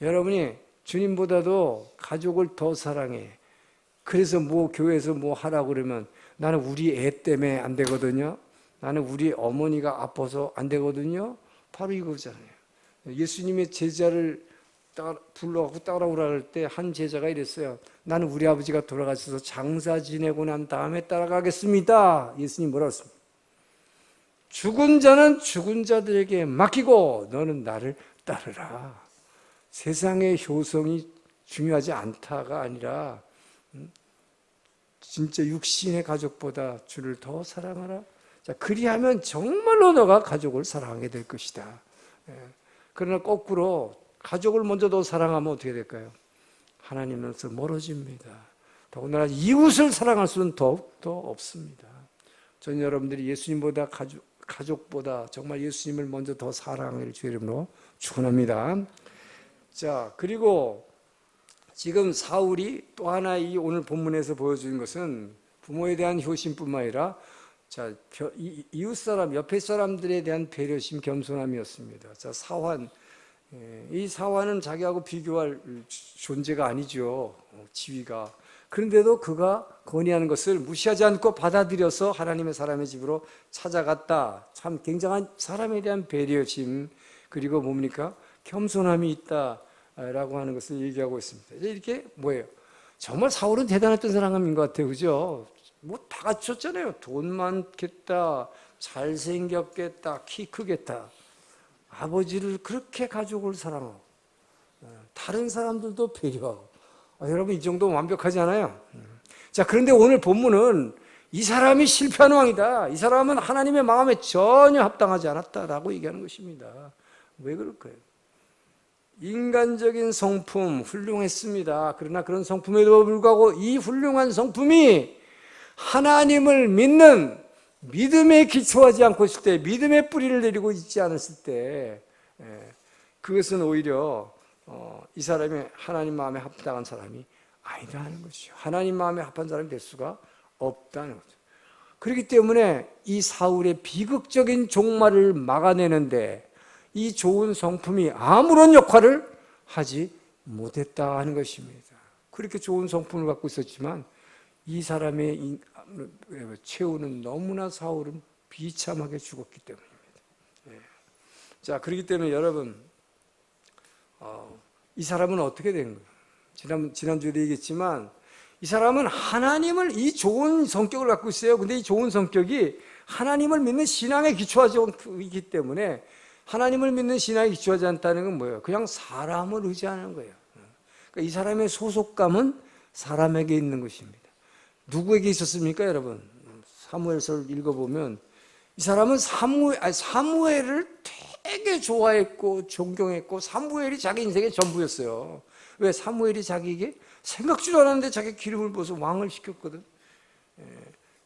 여러분이 주님보다도 가족을 더 사랑해. 그래서 뭐 교회에서 뭐 하라고 그러면 나는 우리 애 때문에 안 되거든요. 나는 우리 어머니가 아파서 안 되거든요. 바로 이거잖아요. 예수님의 제자를 불러갖고 따라오라 할 때 한 제자가 이랬어요. 나는 우리 아버지가 돌아가셔서 장사 지내고 난 다음에 따라가겠습니다. 예수님 뭐라고 했습니까? 죽은 자는 죽은 자들에게 맡기고 너는 나를 따르라. 세상의 효성이 중요하지 않다가 아니라 진짜 육신의 가족보다 주를 더 사랑하라. 자, 그리하면 정말로 너가 가족을 사랑하게 될 것이다. 그러나 거꾸로 가족을 먼저 더 사랑하면 어떻게 될까요? 하나님으로서 멀어집니다. 더군다나 이웃을 사랑할 수는 더욱더 없습니다. 저는 여러분들이 예수님보다 가족보다 정말 예수님을 먼저 더 사랑할 주의 이름으로 축원합니다. 자, 그리고 지금 사울이 또 하나 이 오늘 본문에서 보여주는 것은 부모에 대한 효심뿐만 아니라 자, 이웃 사람, 옆에 사람들에 대한 배려심, 겸손함이었습니다. 자, 사환. 이 사환은 자기하고 비교할 존재가 아니죠. 지위가. 그런데도 그가 건의하는 것을 무시하지 않고 받아들여서 하나님의 사람의 집으로 찾아갔다. 참 굉장한 사람에 대한 배려심, 그리고 뭡니까? 겸손함이 있다라고 하는 것을 얘기하고 있습니다. 이렇게 뭐예요? 정말 사울은 대단했던 사람인 것 같아요. 그죠? 뭐 다 갖췄잖아요. 돈 많겠다, 잘생겼겠다, 키 크겠다. 아버지를 그렇게 가족을 사랑하고 다른 사람들도 배려하고 여러분 이 정도면 완벽하지 않아요? 자, 그런데 오늘 본문은 이 사람이 실패한 왕이다. 이 사람은 하나님의 마음에 전혀 합당하지 않았다라고 얘기하는 것입니다. 왜 그럴까요? 인간적인 성품 훌륭했습니다. 그러나 그런 성품에도 불구하고 이 훌륭한 성품이 하나님을 믿는 믿음에 기초하지 않고 있을 때, 믿음의 뿌리를 내리고 있지 않았을 때, 그것은 오히려 이 사람이 하나님 마음에 합당한 사람이 아니라는 것이죠. 하나님 마음에 합한 사람이 될 수가 없다는 거죠. 그렇기 때문에 이 사울의 비극적인 종말을 막아내는데 이 좋은 성품이 아무런 역할을 하지 못했다 하는 것입니다. 그렇게 좋은 성품을 갖고 있었지만 이 사람의 최후는 너무나 사울은 비참하게 죽었기 때문입니다. 자, 그렇기 때문에 여러분, 이 사람은 어떻게 된 거예요? 지난주에도 얘기했지만 이 사람은 하나님을, 이 좋은 성격을 갖고 있어요. 근데 이 좋은 성격이 하나님을 믿는 신앙에 기초하지 않기 때문에, 하나님을 믿는 신앙에 기초하지 않다는 건 뭐예요? 그냥 사람을 의지하는 거예요. 그러니까 이 사람의 소속감은 사람에게 있는 것입니다. 누구에게 있었습니까, 여러분? 사무엘서를 읽어보면 이 사람은 사무엘을 되게 되게 좋아했고 존경했고 사무엘이 자기 인생의 전부였어요. 왜? 사무엘이 자기에게 생각지도 않았는데 자기 기름을 부어서 왕을 시켰거든.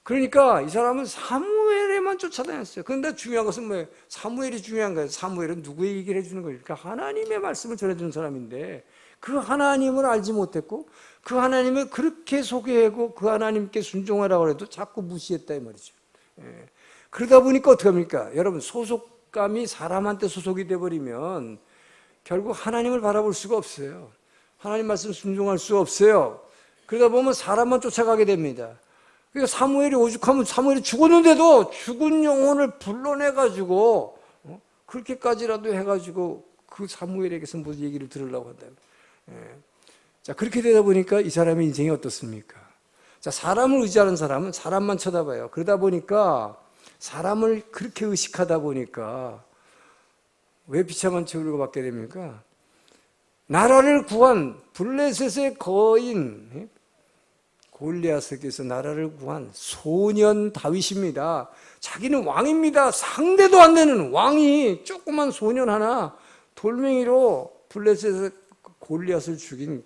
그러니까 이 사람은 사무엘에만 쫓아다녔어요. 그런데 중요한 것은 뭐예요? 사무엘이 중요한 거예요. 사무엘은 누구의 얘기를 해주는 거예요? 그러니까 하나님의 말씀을 전해주는 사람인데 그 하나님을 알지 못했고 그 하나님을 그렇게 소개하고 그 하나님께 순종하라고 해도 자꾸 무시했다 이 말이죠. 그러다 보니까 어떻게 합니까? 여러분, 소속감이 사람한테 소속이 돼버리면 결국 하나님을 바라볼 수가 없어요. 하나님 말씀 순종할 수 없어요. 그러다 보면 사람만 쫓아가게 됩니다. 그러니까 사무엘이 오죽하면 사무엘이 죽었는데도 죽은 영혼을 불러내가지고 그렇게까지라도 해가지고 그 사무엘에게서 무슨 얘기를 들으려고 한다. 자, 그렇게 되다 보니까 이 사람의 인생이 어떻습니까? 자, 사람을 의지하는 사람은 사람만 쳐다봐요. 그러다 보니까 사람을 그렇게 의식하다 보니까 왜 비참한 처우를 받게 됩니까? 나라를 구한 블레셋의 거인 골리앗에게서 나라를 구한 소년 다윗입니다. 자기는 왕입니다. 상대도 안 되는 왕이 조그만 소년 하나 돌멩이로 블레셋의 골리앗을 죽인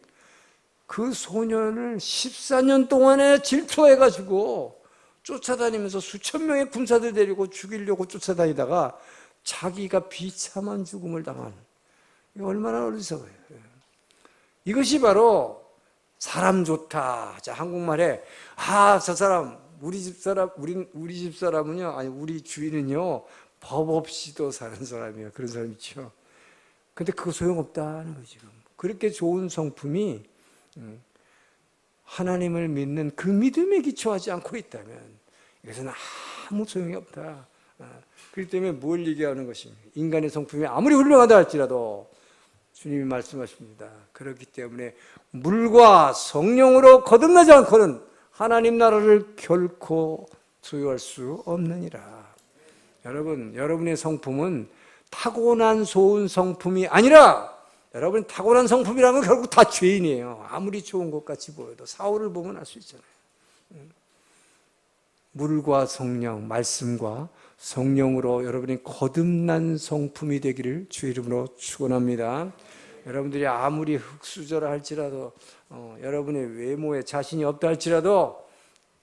그 소년을 14년 동안에 질투해가지고 쫓아다니면서 수천 명의 군사들 데리고 죽이려고 쫓아다니다가 자기가 비참한 죽음을 당한, 이거 얼마나 어리석어요. 이것이 바로 사람 좋다. 자, 한국말에 저 사람 우리 집 사람은요, 아니 우리 주인은요 법 없이도 사는 사람이에요. 그런 사람 있죠. 근데 그거 소용없다는 거죠. 그렇게 좋은 성품이 하나님을 믿는 그 믿음에 기초하지 않고 있다면 이것은 아무 소용이 없다. 그렇기 때문에 뭘 얘기하는 것입니까? 인간의 성품이 아무리 훌륭하다 할지라도 주님이 말씀하십니다. 그렇기 때문에 물과 성령으로 거듭나지 않고는 하나님 나라를 결코 소유할 수 없느니라. 여러분, 여러분의 성품은 타고난 좋은 성품이 아니라 여러분, 타고난 성품이라는 건 결국 다 죄인이에요. 아무리 좋은 것 같이 보여도. 사울을 보면 알 수 있잖아요. 물과 성령, 말씀과 성령으로 여러분이 거듭난 성품이 되기를 주의 이름으로 축원합니다. 여러분들이 아무리 흙수저라 할지라도 여러분의 외모에 자신이 없다 할지라도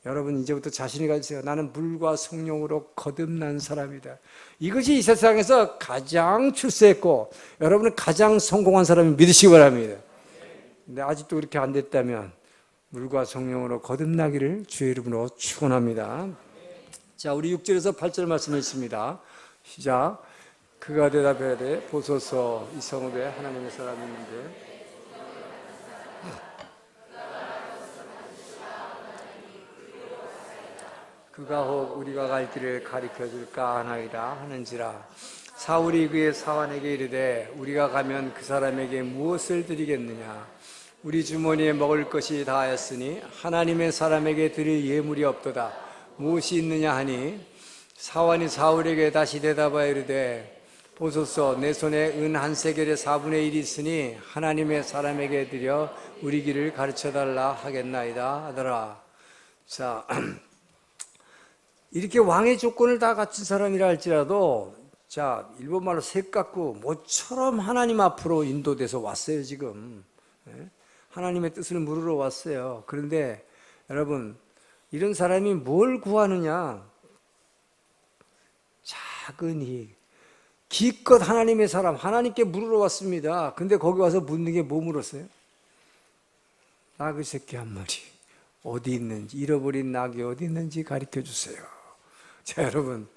여러분 이제부터 자신이 가지세요. 나는 물과 성령으로 거듭난 사람이다. 이것이 이 세상에서 가장 출세했고 여러분은 가장 성공한 사람을 믿으시기 바랍니다. 근데 아직도 그렇게 안 됐다면 물과 성령으로 거듭나기를 주의 이름으로 축원합니다. 자, 우리 6절에서 8절 말씀을 읽습니다. 시작. 그가 대답하되 보소서 이 성읍에 하나님의 사람이 있는데 그가 혹 우리가 갈 길을 가리켜줄까 하나이다 하는지라. 사울이 그의 사환에게 이르되 우리가 가면 그 사람에게 무엇을 드리겠느냐? 우리 주머니에 먹을 것이 다하였으니 하나님의 사람에게 드릴 예물이 없도다. 무엇이 있느냐 하니 사환이 사울에게 다시 대답하여 이르되 보소서 내 손에 은 한 세겔의 4분의 1이 있으니 하나님의 사람에게 드려 우리 길을 가르쳐달라 하겠나이다 하더라. 자, 이렇게 왕의 조건을 다 갖춘 사람이라 할지라도 자, 일본말로 색 같고 모처럼 하나님 앞으로 인도돼서 왔어요. 지금 하나님의 뜻을 물으러 왔어요. 그런데 여러분, 이런 사람이 뭘 구하느냐? 작은 이익, 기껏 하나님의 사람, 하나님께 물으러 왔습니다. 근데 거기 와서 묻는 게 뭐 물었어요? 나그 새끼 한 마리 어디 있는지, 잃어버린 낙이 어디 있는지 가르쳐 주세요. 자, 여러분,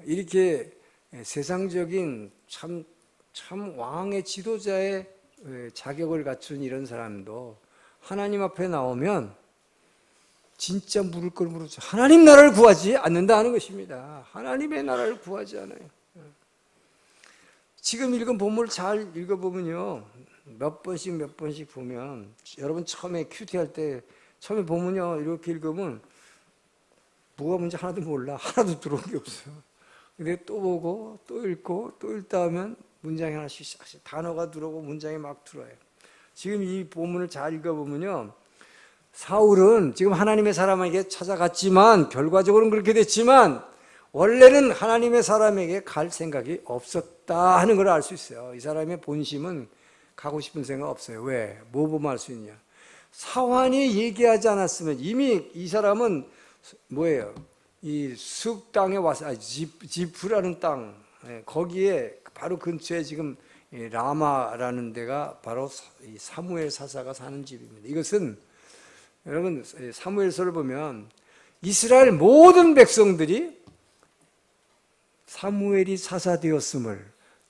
이렇게 세상적인 참 왕의 지도자의 자격을 갖춘 이런 사람도 하나님 앞에 나오면 진짜 물을 걸 물었죠. 하나님 나라를 구하지 않는다 하는 것입니다. 하나님의 나라를 구하지 않아요. 지금 읽은 본문을 잘 읽어보면요, 몇 번씩 보면 여러분 처음에 큐티 할 때 처음에 보면요 이렇게 읽으면 뭐가 뭔지 하나도 몰라. 하나도 들어온 게 없어요. 근데 또 보고 또 읽고 또 읽다 하면 문장이 하나씩 단어가 들어오고 문장이 막 들어와요. 지금 이 본문을 잘 읽어보면요, 사울은 지금 하나님의 사람에게 찾아갔지만 결과적으로는 그렇게 됐지만 원래는 하나님의 사람에게 갈 생각이 없었다 하는 걸 알 수 있어요. 이 사람의 본심은 가고 싶은 생각 없어요. 왜? 뭐 보면 알 수 있냐? 사환이 얘기하지 않았으면 이미 이 사람은 뭐예요? 이 숲 땅에 와서 지프라는 땅, 거기에 바로 근처에 지금 라마라는 데가 바로 사무엘 사사가 사는 집입니다. 이것은 여러분 사무엘서를 보면 이스라엘 모든 백성들이 사무엘이 사사 되었음을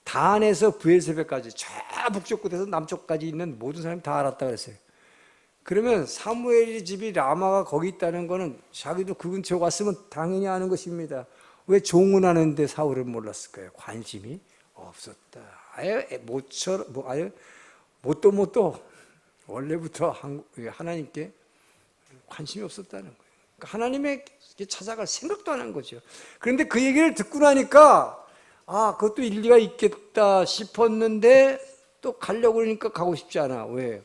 단에서 브엘세바까지 저 북쪽 끝에서 남쪽까지 있는 모든 사람이 다 알았다 그랬어요. 그러면 사무엘의 집이 라마가 거기 있다는 거는 자기도 그 근처에 왔으면 당연히 아는 것입니다. 왜 종언하는데 사울은 몰랐을까요? 관심이 없었다. 아예 모처럼 아예 뭣도 원래부터 하나님께 관심이 없었다는 거예요. 그러니까 하나님에게 찾아갈 생각도 안 한 거죠. 그런데 그 얘기를 듣고 나니까 그것도 일리가 있겠다 싶었는데 또 가려고 그러니까 가고 싶지 않아. 왜?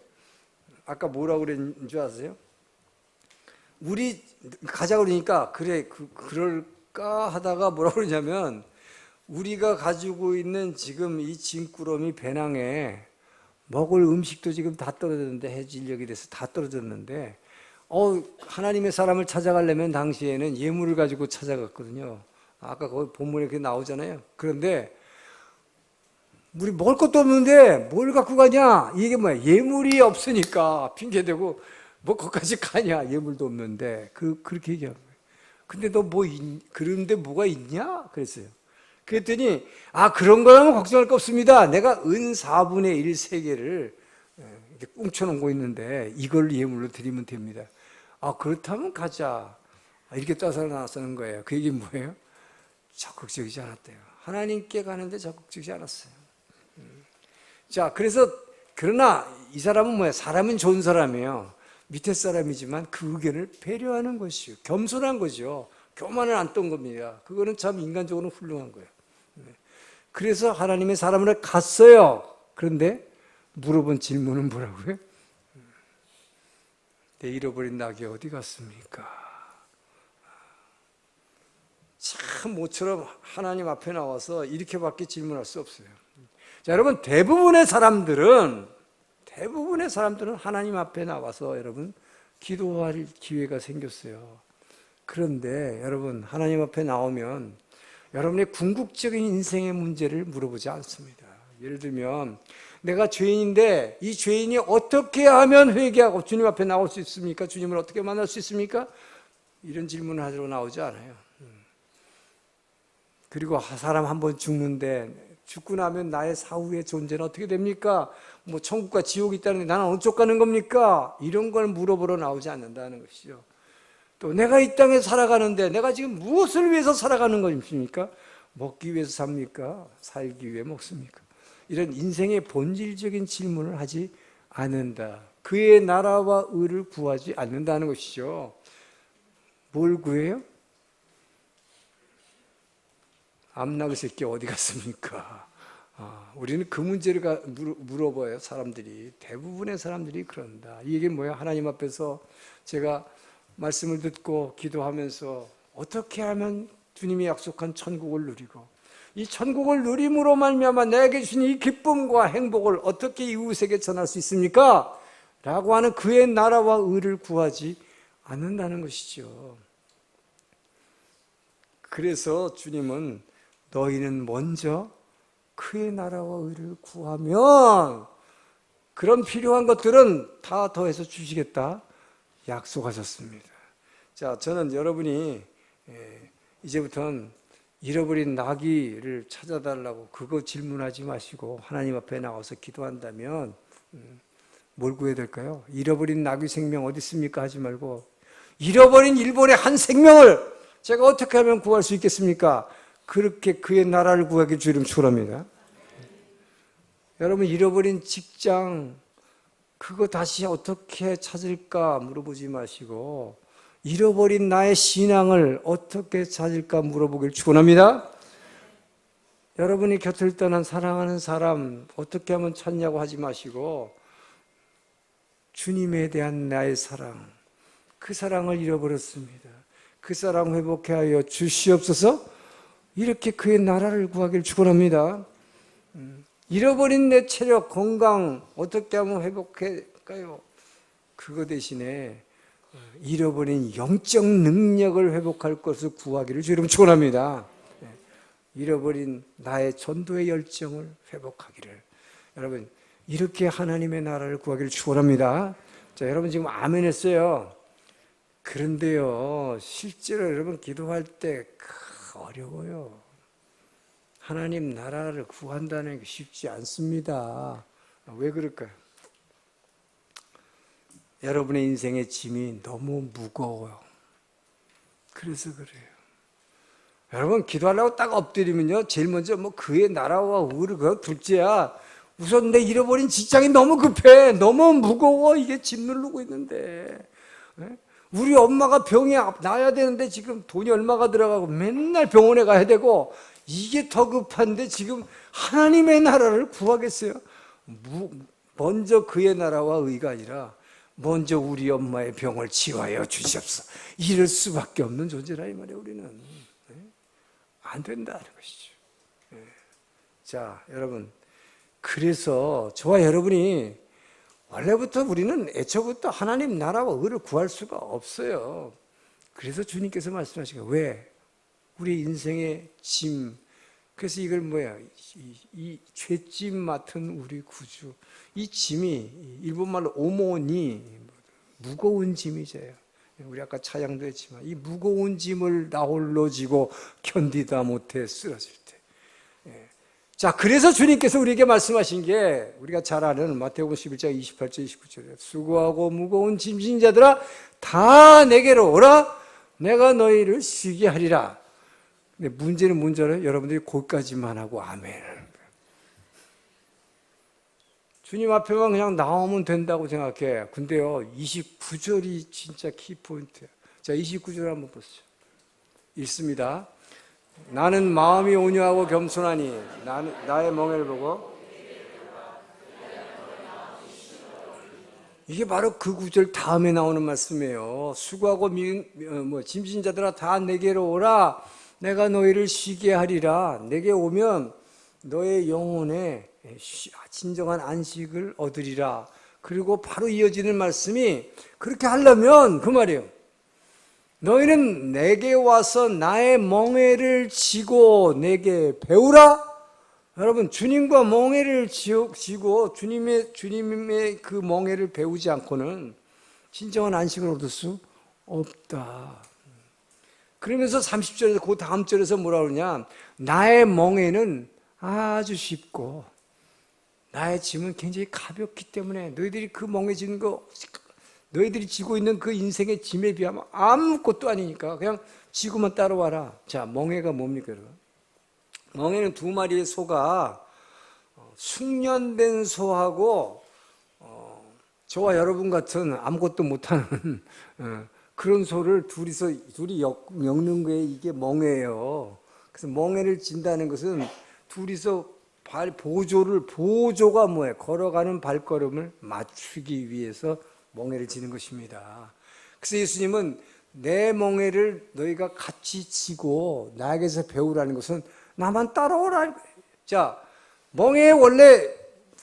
아까 뭐라고 그랬는 줄 아세요? 우리 가자고 그러니까 그래 그럴까 하다가 뭐라고 그러냐면 우리가 가지고 있는 지금 이 짐꾸러미 배낭에 먹을 음식도 지금 다 떨어졌는데 해질녘이 돼서 다 떨어졌는데 하나님의 사람을 찾아가려면 당시에는 예물을 가지고 찾아갔거든요. 아까 거기 본문에 그게 나오잖아요. 그런데 우리 먹을 것도 없는데 뭘 갖고 가냐? 이게 뭐야? 예물이 없으니까 핑계대고 뭐 거기까지 가냐? 예물도 없는데 그렇게 얘기하는 거예요. 근데 너 그런데 뭐가 있냐? 그랬어요. 그랬더니 그런 거라면 걱정할 거 없습니다. 내가 은 4분의 1 세계를 이렇게 꽁쳐놓고 있는데 이걸 예물로 드리면 됩니다. 그렇다면 가자. 이렇게 따서 나서는 거예요. 그 얘기는 뭐예요? 적극적이지 않았대요. 하나님께 가는데 적극적이지 않았어요. 자, 그러나 이 사람은 뭐야? 사람은 좋은 사람이에요. 밑에 사람이지만 그 의견을 배려하는 것이요. 겸손한 거죠. 교만을 안 떤 겁니다. 그거는 참 인간적으로 훌륭한 거예요. 그래서 하나님의 사람을 갔어요. 그런데 물어본 질문은 뭐라고요? 내 잃어버린 낙이 어디 갔습니까? 참 모처럼 하나님 앞에 나와서 이렇게밖에 질문할 수 없어요. 자, 여러분 대부분의 사람들은 하나님 앞에 나와서 여러분 기도할 기회가 생겼어요. 그런데 여러분 하나님 앞에 나오면 여러분의 궁극적인 인생의 문제를 물어보지 않습니다. 예를 들면 내가 죄인인데 이 죄인이 어떻게 하면 회개하고 주님 앞에 나올 수 있습니까? 주님을 어떻게 만날 수 있습니까? 이런 질문을 하러 나오지 않아요. 그리고 사람 한 번 죽는데 죽고 나면 나의 사후의 존재는 어떻게 됩니까? 뭐 천국과 지옥이 있다는데 나는 어느 쪽 가는 겁니까? 이런 걸 물어보러 나오지 않는다는 것이죠. 또 내가 이 땅에 살아가는데 내가 지금 무엇을 위해서 살아가는 것입니까? 먹기 위해서 삽니까? 살기 위해 먹습니까? 이런 인생의 본질적인 질문을 하지 않는다. 그의 나라와 의를 구하지 않는다는 것이죠. 뭘 구해요? 암나그 새끼 어디 갔습니까? 우리는 그 문제를 물어봐요. 사람들이 대부분의 사람들이 그런다. 이게 뭐야? 하나님 앞에서 제가 말씀을 듣고 기도하면서 어떻게 하면 주님이 약속한 천국을 누리고 이 천국을 누림으로 말미암아 내게 주신 이 기쁨과 행복을 어떻게 이웃에게 전할 수 있습니까? 라고 하는 그의 나라와 의를 구하지 않는다는 것이죠. 그래서 주님은 너희는 먼저 그의 나라와 의를 구하면 그런 필요한 것들은 다 더해서 주시겠다 약속하셨습니다. 자, 저는 여러분이 이제부터는 잃어버린 나귀를 찾아달라고 그거 질문하지 마시고 하나님 앞에 나와서 기도한다면 뭘 구해야 될까요? 잃어버린 나귀 생명 어디 있습니까? 하지 말고 잃어버린 일본의 한 생명을 제가 어떻게 하면 구할 수 있겠습니까? 그렇게 그의 나라를 구하기 주님 축원합니다. 여러분 잃어버린 직장 그거 다시 어떻게 찾을까 물어보지 마시고 잃어버린 나의 신앙을 어떻게 찾을까 물어보길 축원합니다. 여러분이 곁을 떠난 사랑하는 사람 어떻게 하면 찾냐고 하지 마시고 주님에 대한 나의 사랑 그 사랑을 잃어버렸습니다. 그 사랑 회복해 하여 주시옵소서. 이렇게 그의 나라를 구하기를 축원합니다. 잃어버린 내 체력, 건강 어떻게 하면 회복할까요? 그거 대신에 잃어버린 영적 능력을 회복할 것을 구하기를 주님 축원합니다. 잃어버린 나의 전도의 열정을 회복하기를. 여러분, 이렇게 하나님의 나라를 구하기를 축원합니다. 자, 여러분 지금 아멘 했어요. 그런데요, 실제로 여러분 기도할 때 어려워요. 하나님 나라를 구한다는 게 쉽지 않습니다. 왜 그럴까요? 여러분의 인생의 짐이 너무 무거워요. 그래서 그래요. 여러분 기도하려고 딱 엎드리면요, 제일 먼저 뭐 그의 나라와 의를 그거 둘째야. 우선 내 잃어버린 직장이 너무 급해, 너무 무거워, 이게 짐 누르고 있는데. 우리 엄마가 병이 나야 되는데 지금 돈이 얼마가 들어가고 맨날 병원에 가야 되고, 이게 더 급한데 지금 하나님의 나라를 구하겠어요? 먼저 그의 나라와 의가 아니라 먼저 우리 엄마의 병을 치유하여 주시옵소서. 이럴 수밖에 없는 존재라 이 말이에요. 우리는 안 된다는 것이죠. 자, 여러분, 그래서 저와 여러분이 원래부터 우리는 애초부터 하나님 나라와 의를 구할 수가 없어요. 그래서 주님께서 말씀하신 거예요. 왜? 우리 인생의 짐. 그래서 이걸 뭐야? 이 죄짐 맡은 우리 구주. 이 짐이 일본말로 오모니, 무거운 짐이잖아요. 우리 아까 차양도 했지만 이 무거운 짐을 나 홀로 지고 견디다 못해 쓰러질 때. 자, 그래서 주님께서 우리에게 말씀하신 게 우리가 잘 아는 마태복음 11장 28절 29절에 수고하고 무거운 짐진 자들아 다 내게로 오라, 내가 너희를 쉬게 하리라. 근데 문제는 문제는 여러분들이 거기까지만 하고 아멘. 주님 앞에만 그냥 나오면 된다고 생각해. 근데요, 29절이 진짜 키포인트예요. 자, 29절 한번 보시죠. 읽습니다. 나는 마음이 온유하고 겸손하니 나의 멍에를 보고. 이게 바로 그 구절 다음에 나오는 말씀이에요. 수고하고 짐진 자들아 다 내게로 오라, 내가 너희를 쉬게 하리라. 내게 오면 너의 영혼에 진정한 안식을 얻으리라. 그리고 바로 이어지는 말씀이, 그렇게 하려면 그 말이에요. 너희는 내게 와서 나의 멍에를 지고 내게 배우라. 여러분, 주님과 멍에를 지고 주님의 그 멍에를 배우지 않고는 진정한 안식을 얻을 수 없다. 그러면서 30절에서 그 다음 절에서 뭐라 그러냐? 나의 멍에는 아주 쉽고 나의 짐은 굉장히 가볍기 때문에 너희들이 그 멍에 지는 거, 너희들이 지고 있는 그 인생의 짐에 비하면 아무것도 아니니까 그냥 지고만 따라와라. 자, 멍에가 뭡니까? 여러분? 멍에는 두 마리의 소가 숙련된 소하고 저와 여러분 같은 아무것도 못하는 그런 소를 둘이 엮는 게 이게 멍에예요. 그래서 멍에를 진다는 것은 둘이서 보조가 뭐예요? 걸어가는 발걸음을 맞추기 위해서 멍에를 지는 것입니다. 그래서 예수님은 내 멍에를 너희가 같이 지고 나에게서 배우라는 것은 나만 따라오라. 자, 멍에의 원래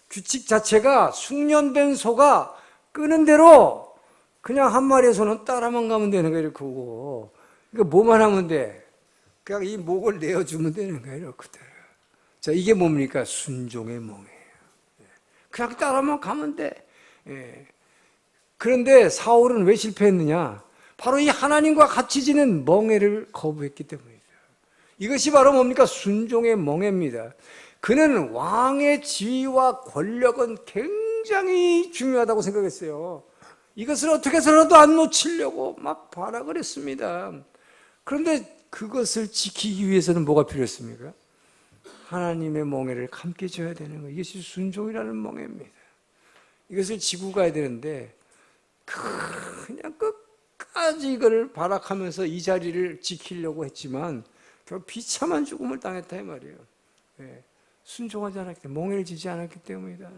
규칙 자체가 숙련된 소가 끄는 대로 그냥 한 마리의 소는 따라만 가면 되는 거예요. 그거. 그러니까 뭐만 하면 돼? 그냥 이 목을 내어주면 되는 거예요. 그대로. 자, 이게 뭡니까? 순종의 멍에예요. 그냥 따라만 가면 돼. 그런데 사울은 왜 실패했느냐? 바로 이 하나님과 같이 지는 멍에를 거부했기 때문이다. 이것이 바로 뭡니까? 순종의 멍에입니다. 그는 왕의 지위와 권력은 굉장히 중요하다고 생각했어요. 이것을 어떻게 해서라도 안 놓치려고 막 발악을 했습니다. 그런데 그것을 지키기 위해서는 뭐가 필요했습니까? 하나님의 멍에를 함께 져야 되는 거예요. 이것이 순종이라는 멍에입니다. 이것을 지고 가야 되는데 그냥 끝까지 이걸 발악하면서 이 자리를 지키려고 했지만 결국 비참한 죽음을 당했다 이 말이에요. 순종하지 않았기 때문에, 멍에를 지지 않았기 때문이다.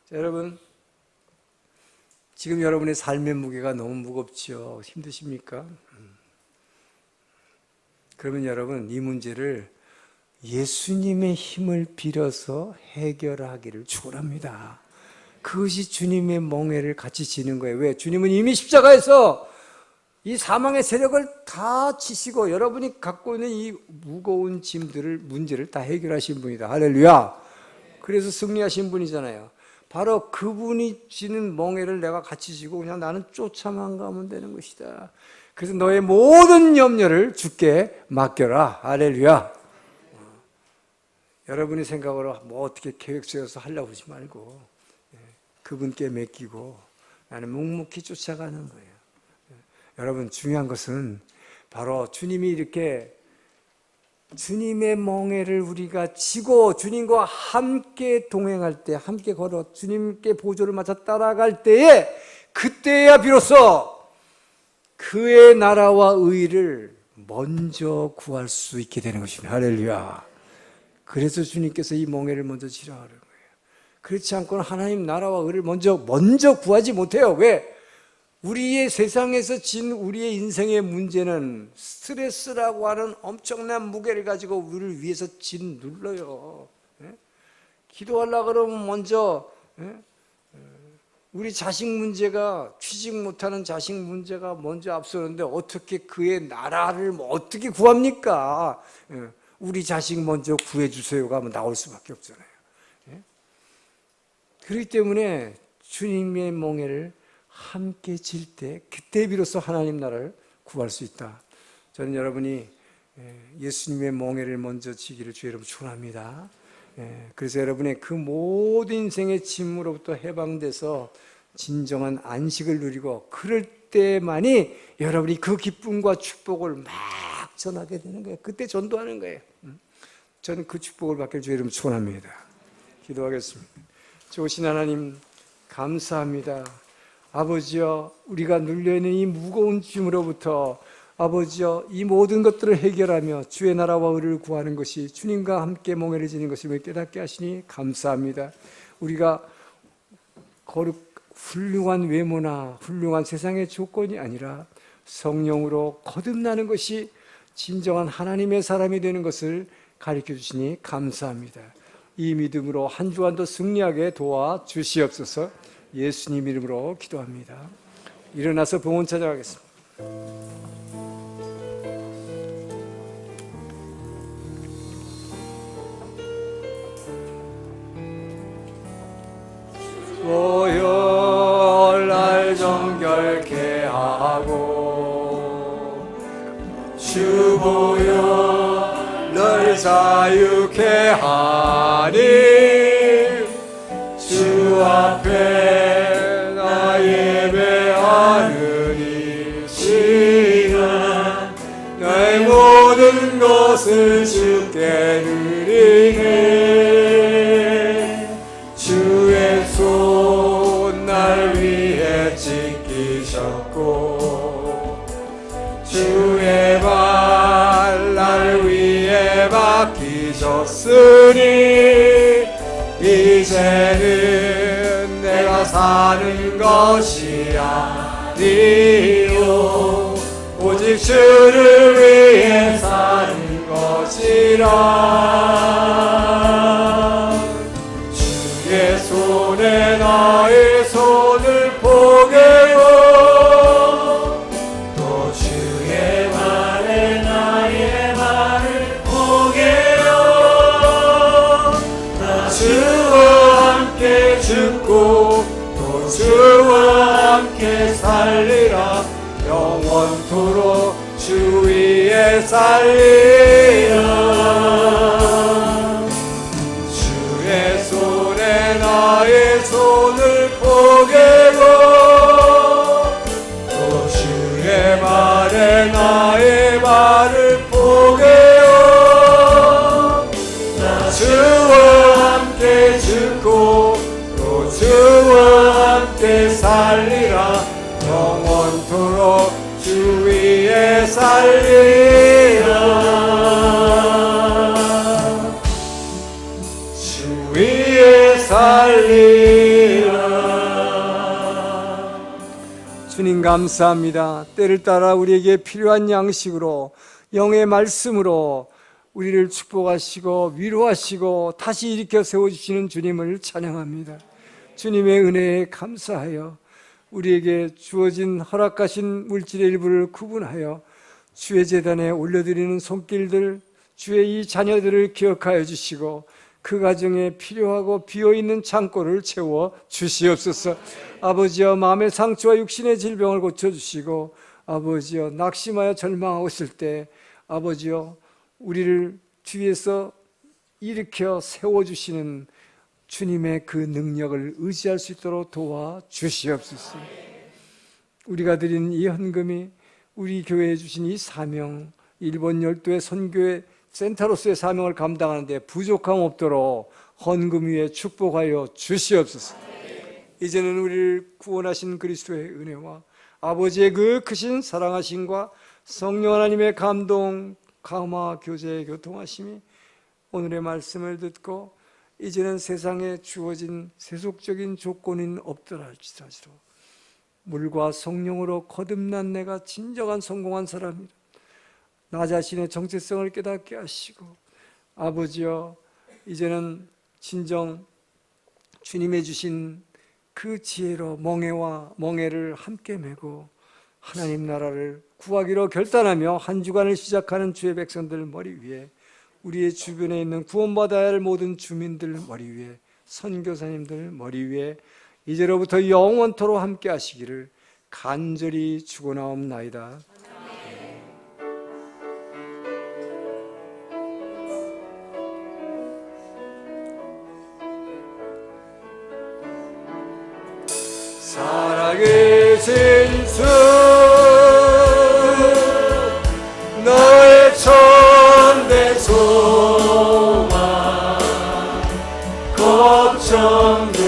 자, 여러분, 지금 여러분의 삶의 무게가 너무 무겁죠? 힘드십니까? 그러면 여러분 이 문제를 예수님의 힘을 빌어서 해결하기를 축원합니다. 그것이 주님의 멍에를 같이 지는 거예요. 왜? 주님은 이미 십자가에서 이 사망의 세력을 다 치시고 여러분이 갖고 있는 이 무거운 짐들을 문제를 다 해결하신 분이다. 할렐루야. 그래서 승리하신 분이잖아요. 바로 그분이 지는 멍에를 내가 같이 지고 그냥 나는 쫓아만 가면 되는 것이다. 그래서 너의 모든 염려를 주께 맡겨라. 할렐루야. 여러분의 생각으로 뭐 어떻게 계획 세워서 하려고 하지 말고 그분께 맡기고 나는 묵묵히 쫓아가는 거예요. 여러분 중요한 것은 바로 주님이 이렇게 주님의 멍에를 우리가 지고 주님과 함께 동행할 때, 함께 걸어 주님께 보조를 맞춰 따라갈 때에 그때야 비로소 그의 나라와 의를 먼저 구할 수 있게 되는 것입니다. 할렐루야. 그래서 주님께서 이 멍에를 먼저 지라 하는 거예요. 그렇지 않고는 하나님 나라와 의를 먼저 구하지 못해요. 왜? 우리의 세상에서 진 우리의 인생의 문제는 스트레스라고 하는 엄청난 무게를 가지고 우리를 위해서 짓눌러요. 기도하려고 그러면 먼저 우리 자식 문제가 취직 못하는 자식 문제가 먼저 앞서는데 어떻게 그의 나라를 어떻게 구합니까? 우리 자식 먼저 구해주세요가 하면 나올 수밖에 없잖아요. 그렇기 때문에 주님의 멍에를 함께 질 때 그때 비로소 하나님 나라를 구할 수 있다. 저는 여러분이 예수님의 멍에를 먼저 지기를 주의 이름으로 축원합니다. 그래서 여러분의 그 모든 인생의 짐으로부터 해방돼서 진정한 안식을 누리고 그럴 때만이 여러분이 그 기쁨과 축복을 막 전하게 되는 거예요. 그때 전도하는 거예요. 저는 그 축복을 받길 주의 이름으로 축원합니다. 기도하겠습니다. 좋으신 하나님 감사합니다. 아버지여, 우리가 눌려있는 이 무거운 짐으로부터 아버지여 이 모든 것들을 해결하며 주의 나라와 의를 구하는 것이 주님과 함께 멍에를 지는 것임을 깨닫게 하시니 감사합니다. 우리가 훌륭한 외모나 훌륭한 세상의 조건이 아니라 성령으로 거듭나는 것이 진정한 하나님의 사람이 되는 것을 가르쳐 주시니 감사합니다. 이 믿음으로 한 주간도 승리하게 도와 주시옵소서. 예수님 이름으로 기도합니다. 일어나서 봉헌 찾아가겠습니다. 보혈날 정결케 하고 주 보혈 널 자유케 하니 주 앞에 나 예배하는 이 시간 나의 모든 것을 주께 드리네. 주의 손 날 위해 찢기셨고 주의 발 날 위해 박히셨으니 이제는 내가 사는 것이 아니요 오직 주를 위해 사는 것이라. 주의 손에 나의 손을 포개고 또 주의 발에 나의 발을 포개어 주와 함께 죽고 또 주와 함께 살리라. 영원토록 주 위에 살리라. 주의 손에 나의 손을 포개고 또 주의 발에 나의 발을 포개어 주와 함께 죽고 또 주와 함께 살리라. 영원토록 주 위에 살리라. 주 위에 살리라. 주님 감사합니다. 때를 따라 우리에게 필요한 양식으로 영의 말씀으로 우리를 축복하시고 위로하시고 다시 일으켜 세워주시는 주님을 찬양합니다. 주님의 은혜에 감사하여 우리에게 주어진 허락하신 물질의 일부를 구분하여 주의 제단에 올려드리는 손길들, 주의 이 자녀들을 기억하여 주시고 그 가정에 필요하고 비어있는 창고를 채워 주시옵소서. 아버지여, 마음의 상처와 육신의 질병을 고쳐주시고, 아버지여, 낙심하여 절망하고 있을 때 아버지여, 우리를 뒤에서 일으켜 세워주시는 주님의 그 능력을 의지할 수 있도록 도와주시옵소서. 우리가 드리는 이 헌금이 우리 교회에 주신 이 사명, 일본 열도의 선교의 센터로서의 사명을 감당하는데 부족함 없도록 헌금 위에 축복하여 주시옵소서. 이제는 우리를 구원하신 그리스도의 은혜와 아버지의 그 크신 사랑하심과 성령 하나님의 감동, 감화, 교제, 교통하심이 오늘의 말씀을 듣고 이제는 세상에 주어진 세속적인 조건인 없더라 할지라도 물과 성령으로 거듭난 내가 진정한 성공한 사람이라 나 자신의 정체성을 깨닫게 하시고, 아버지여, 이제는 진정 주님의 주신 그 지혜로 멍에를 함께 메고 하나님 나라를 구하기로 결단하며 한 주간을 시작하는 주의 백성들 머리 위에, 우리의 주변에 있는 구원받아야 할 모든 주민들 머리 위에, 선교사님들 머리 위에 이제로부터 영원토록 함께 하시기를 간절히 축원하옵나이다. 살아계신 주, 너의 천대 소망 걱정되시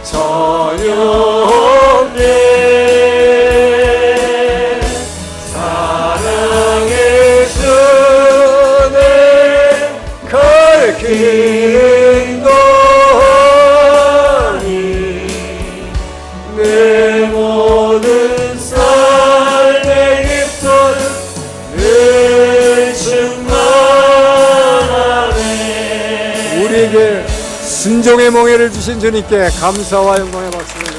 전혀 없네. 사랑의 주내 걸기는 도니 내 모든 삶의 깊은 늘 충만하네. 우리에게 순종의 멍에를 주신 주님께 감사와 영광의 박수를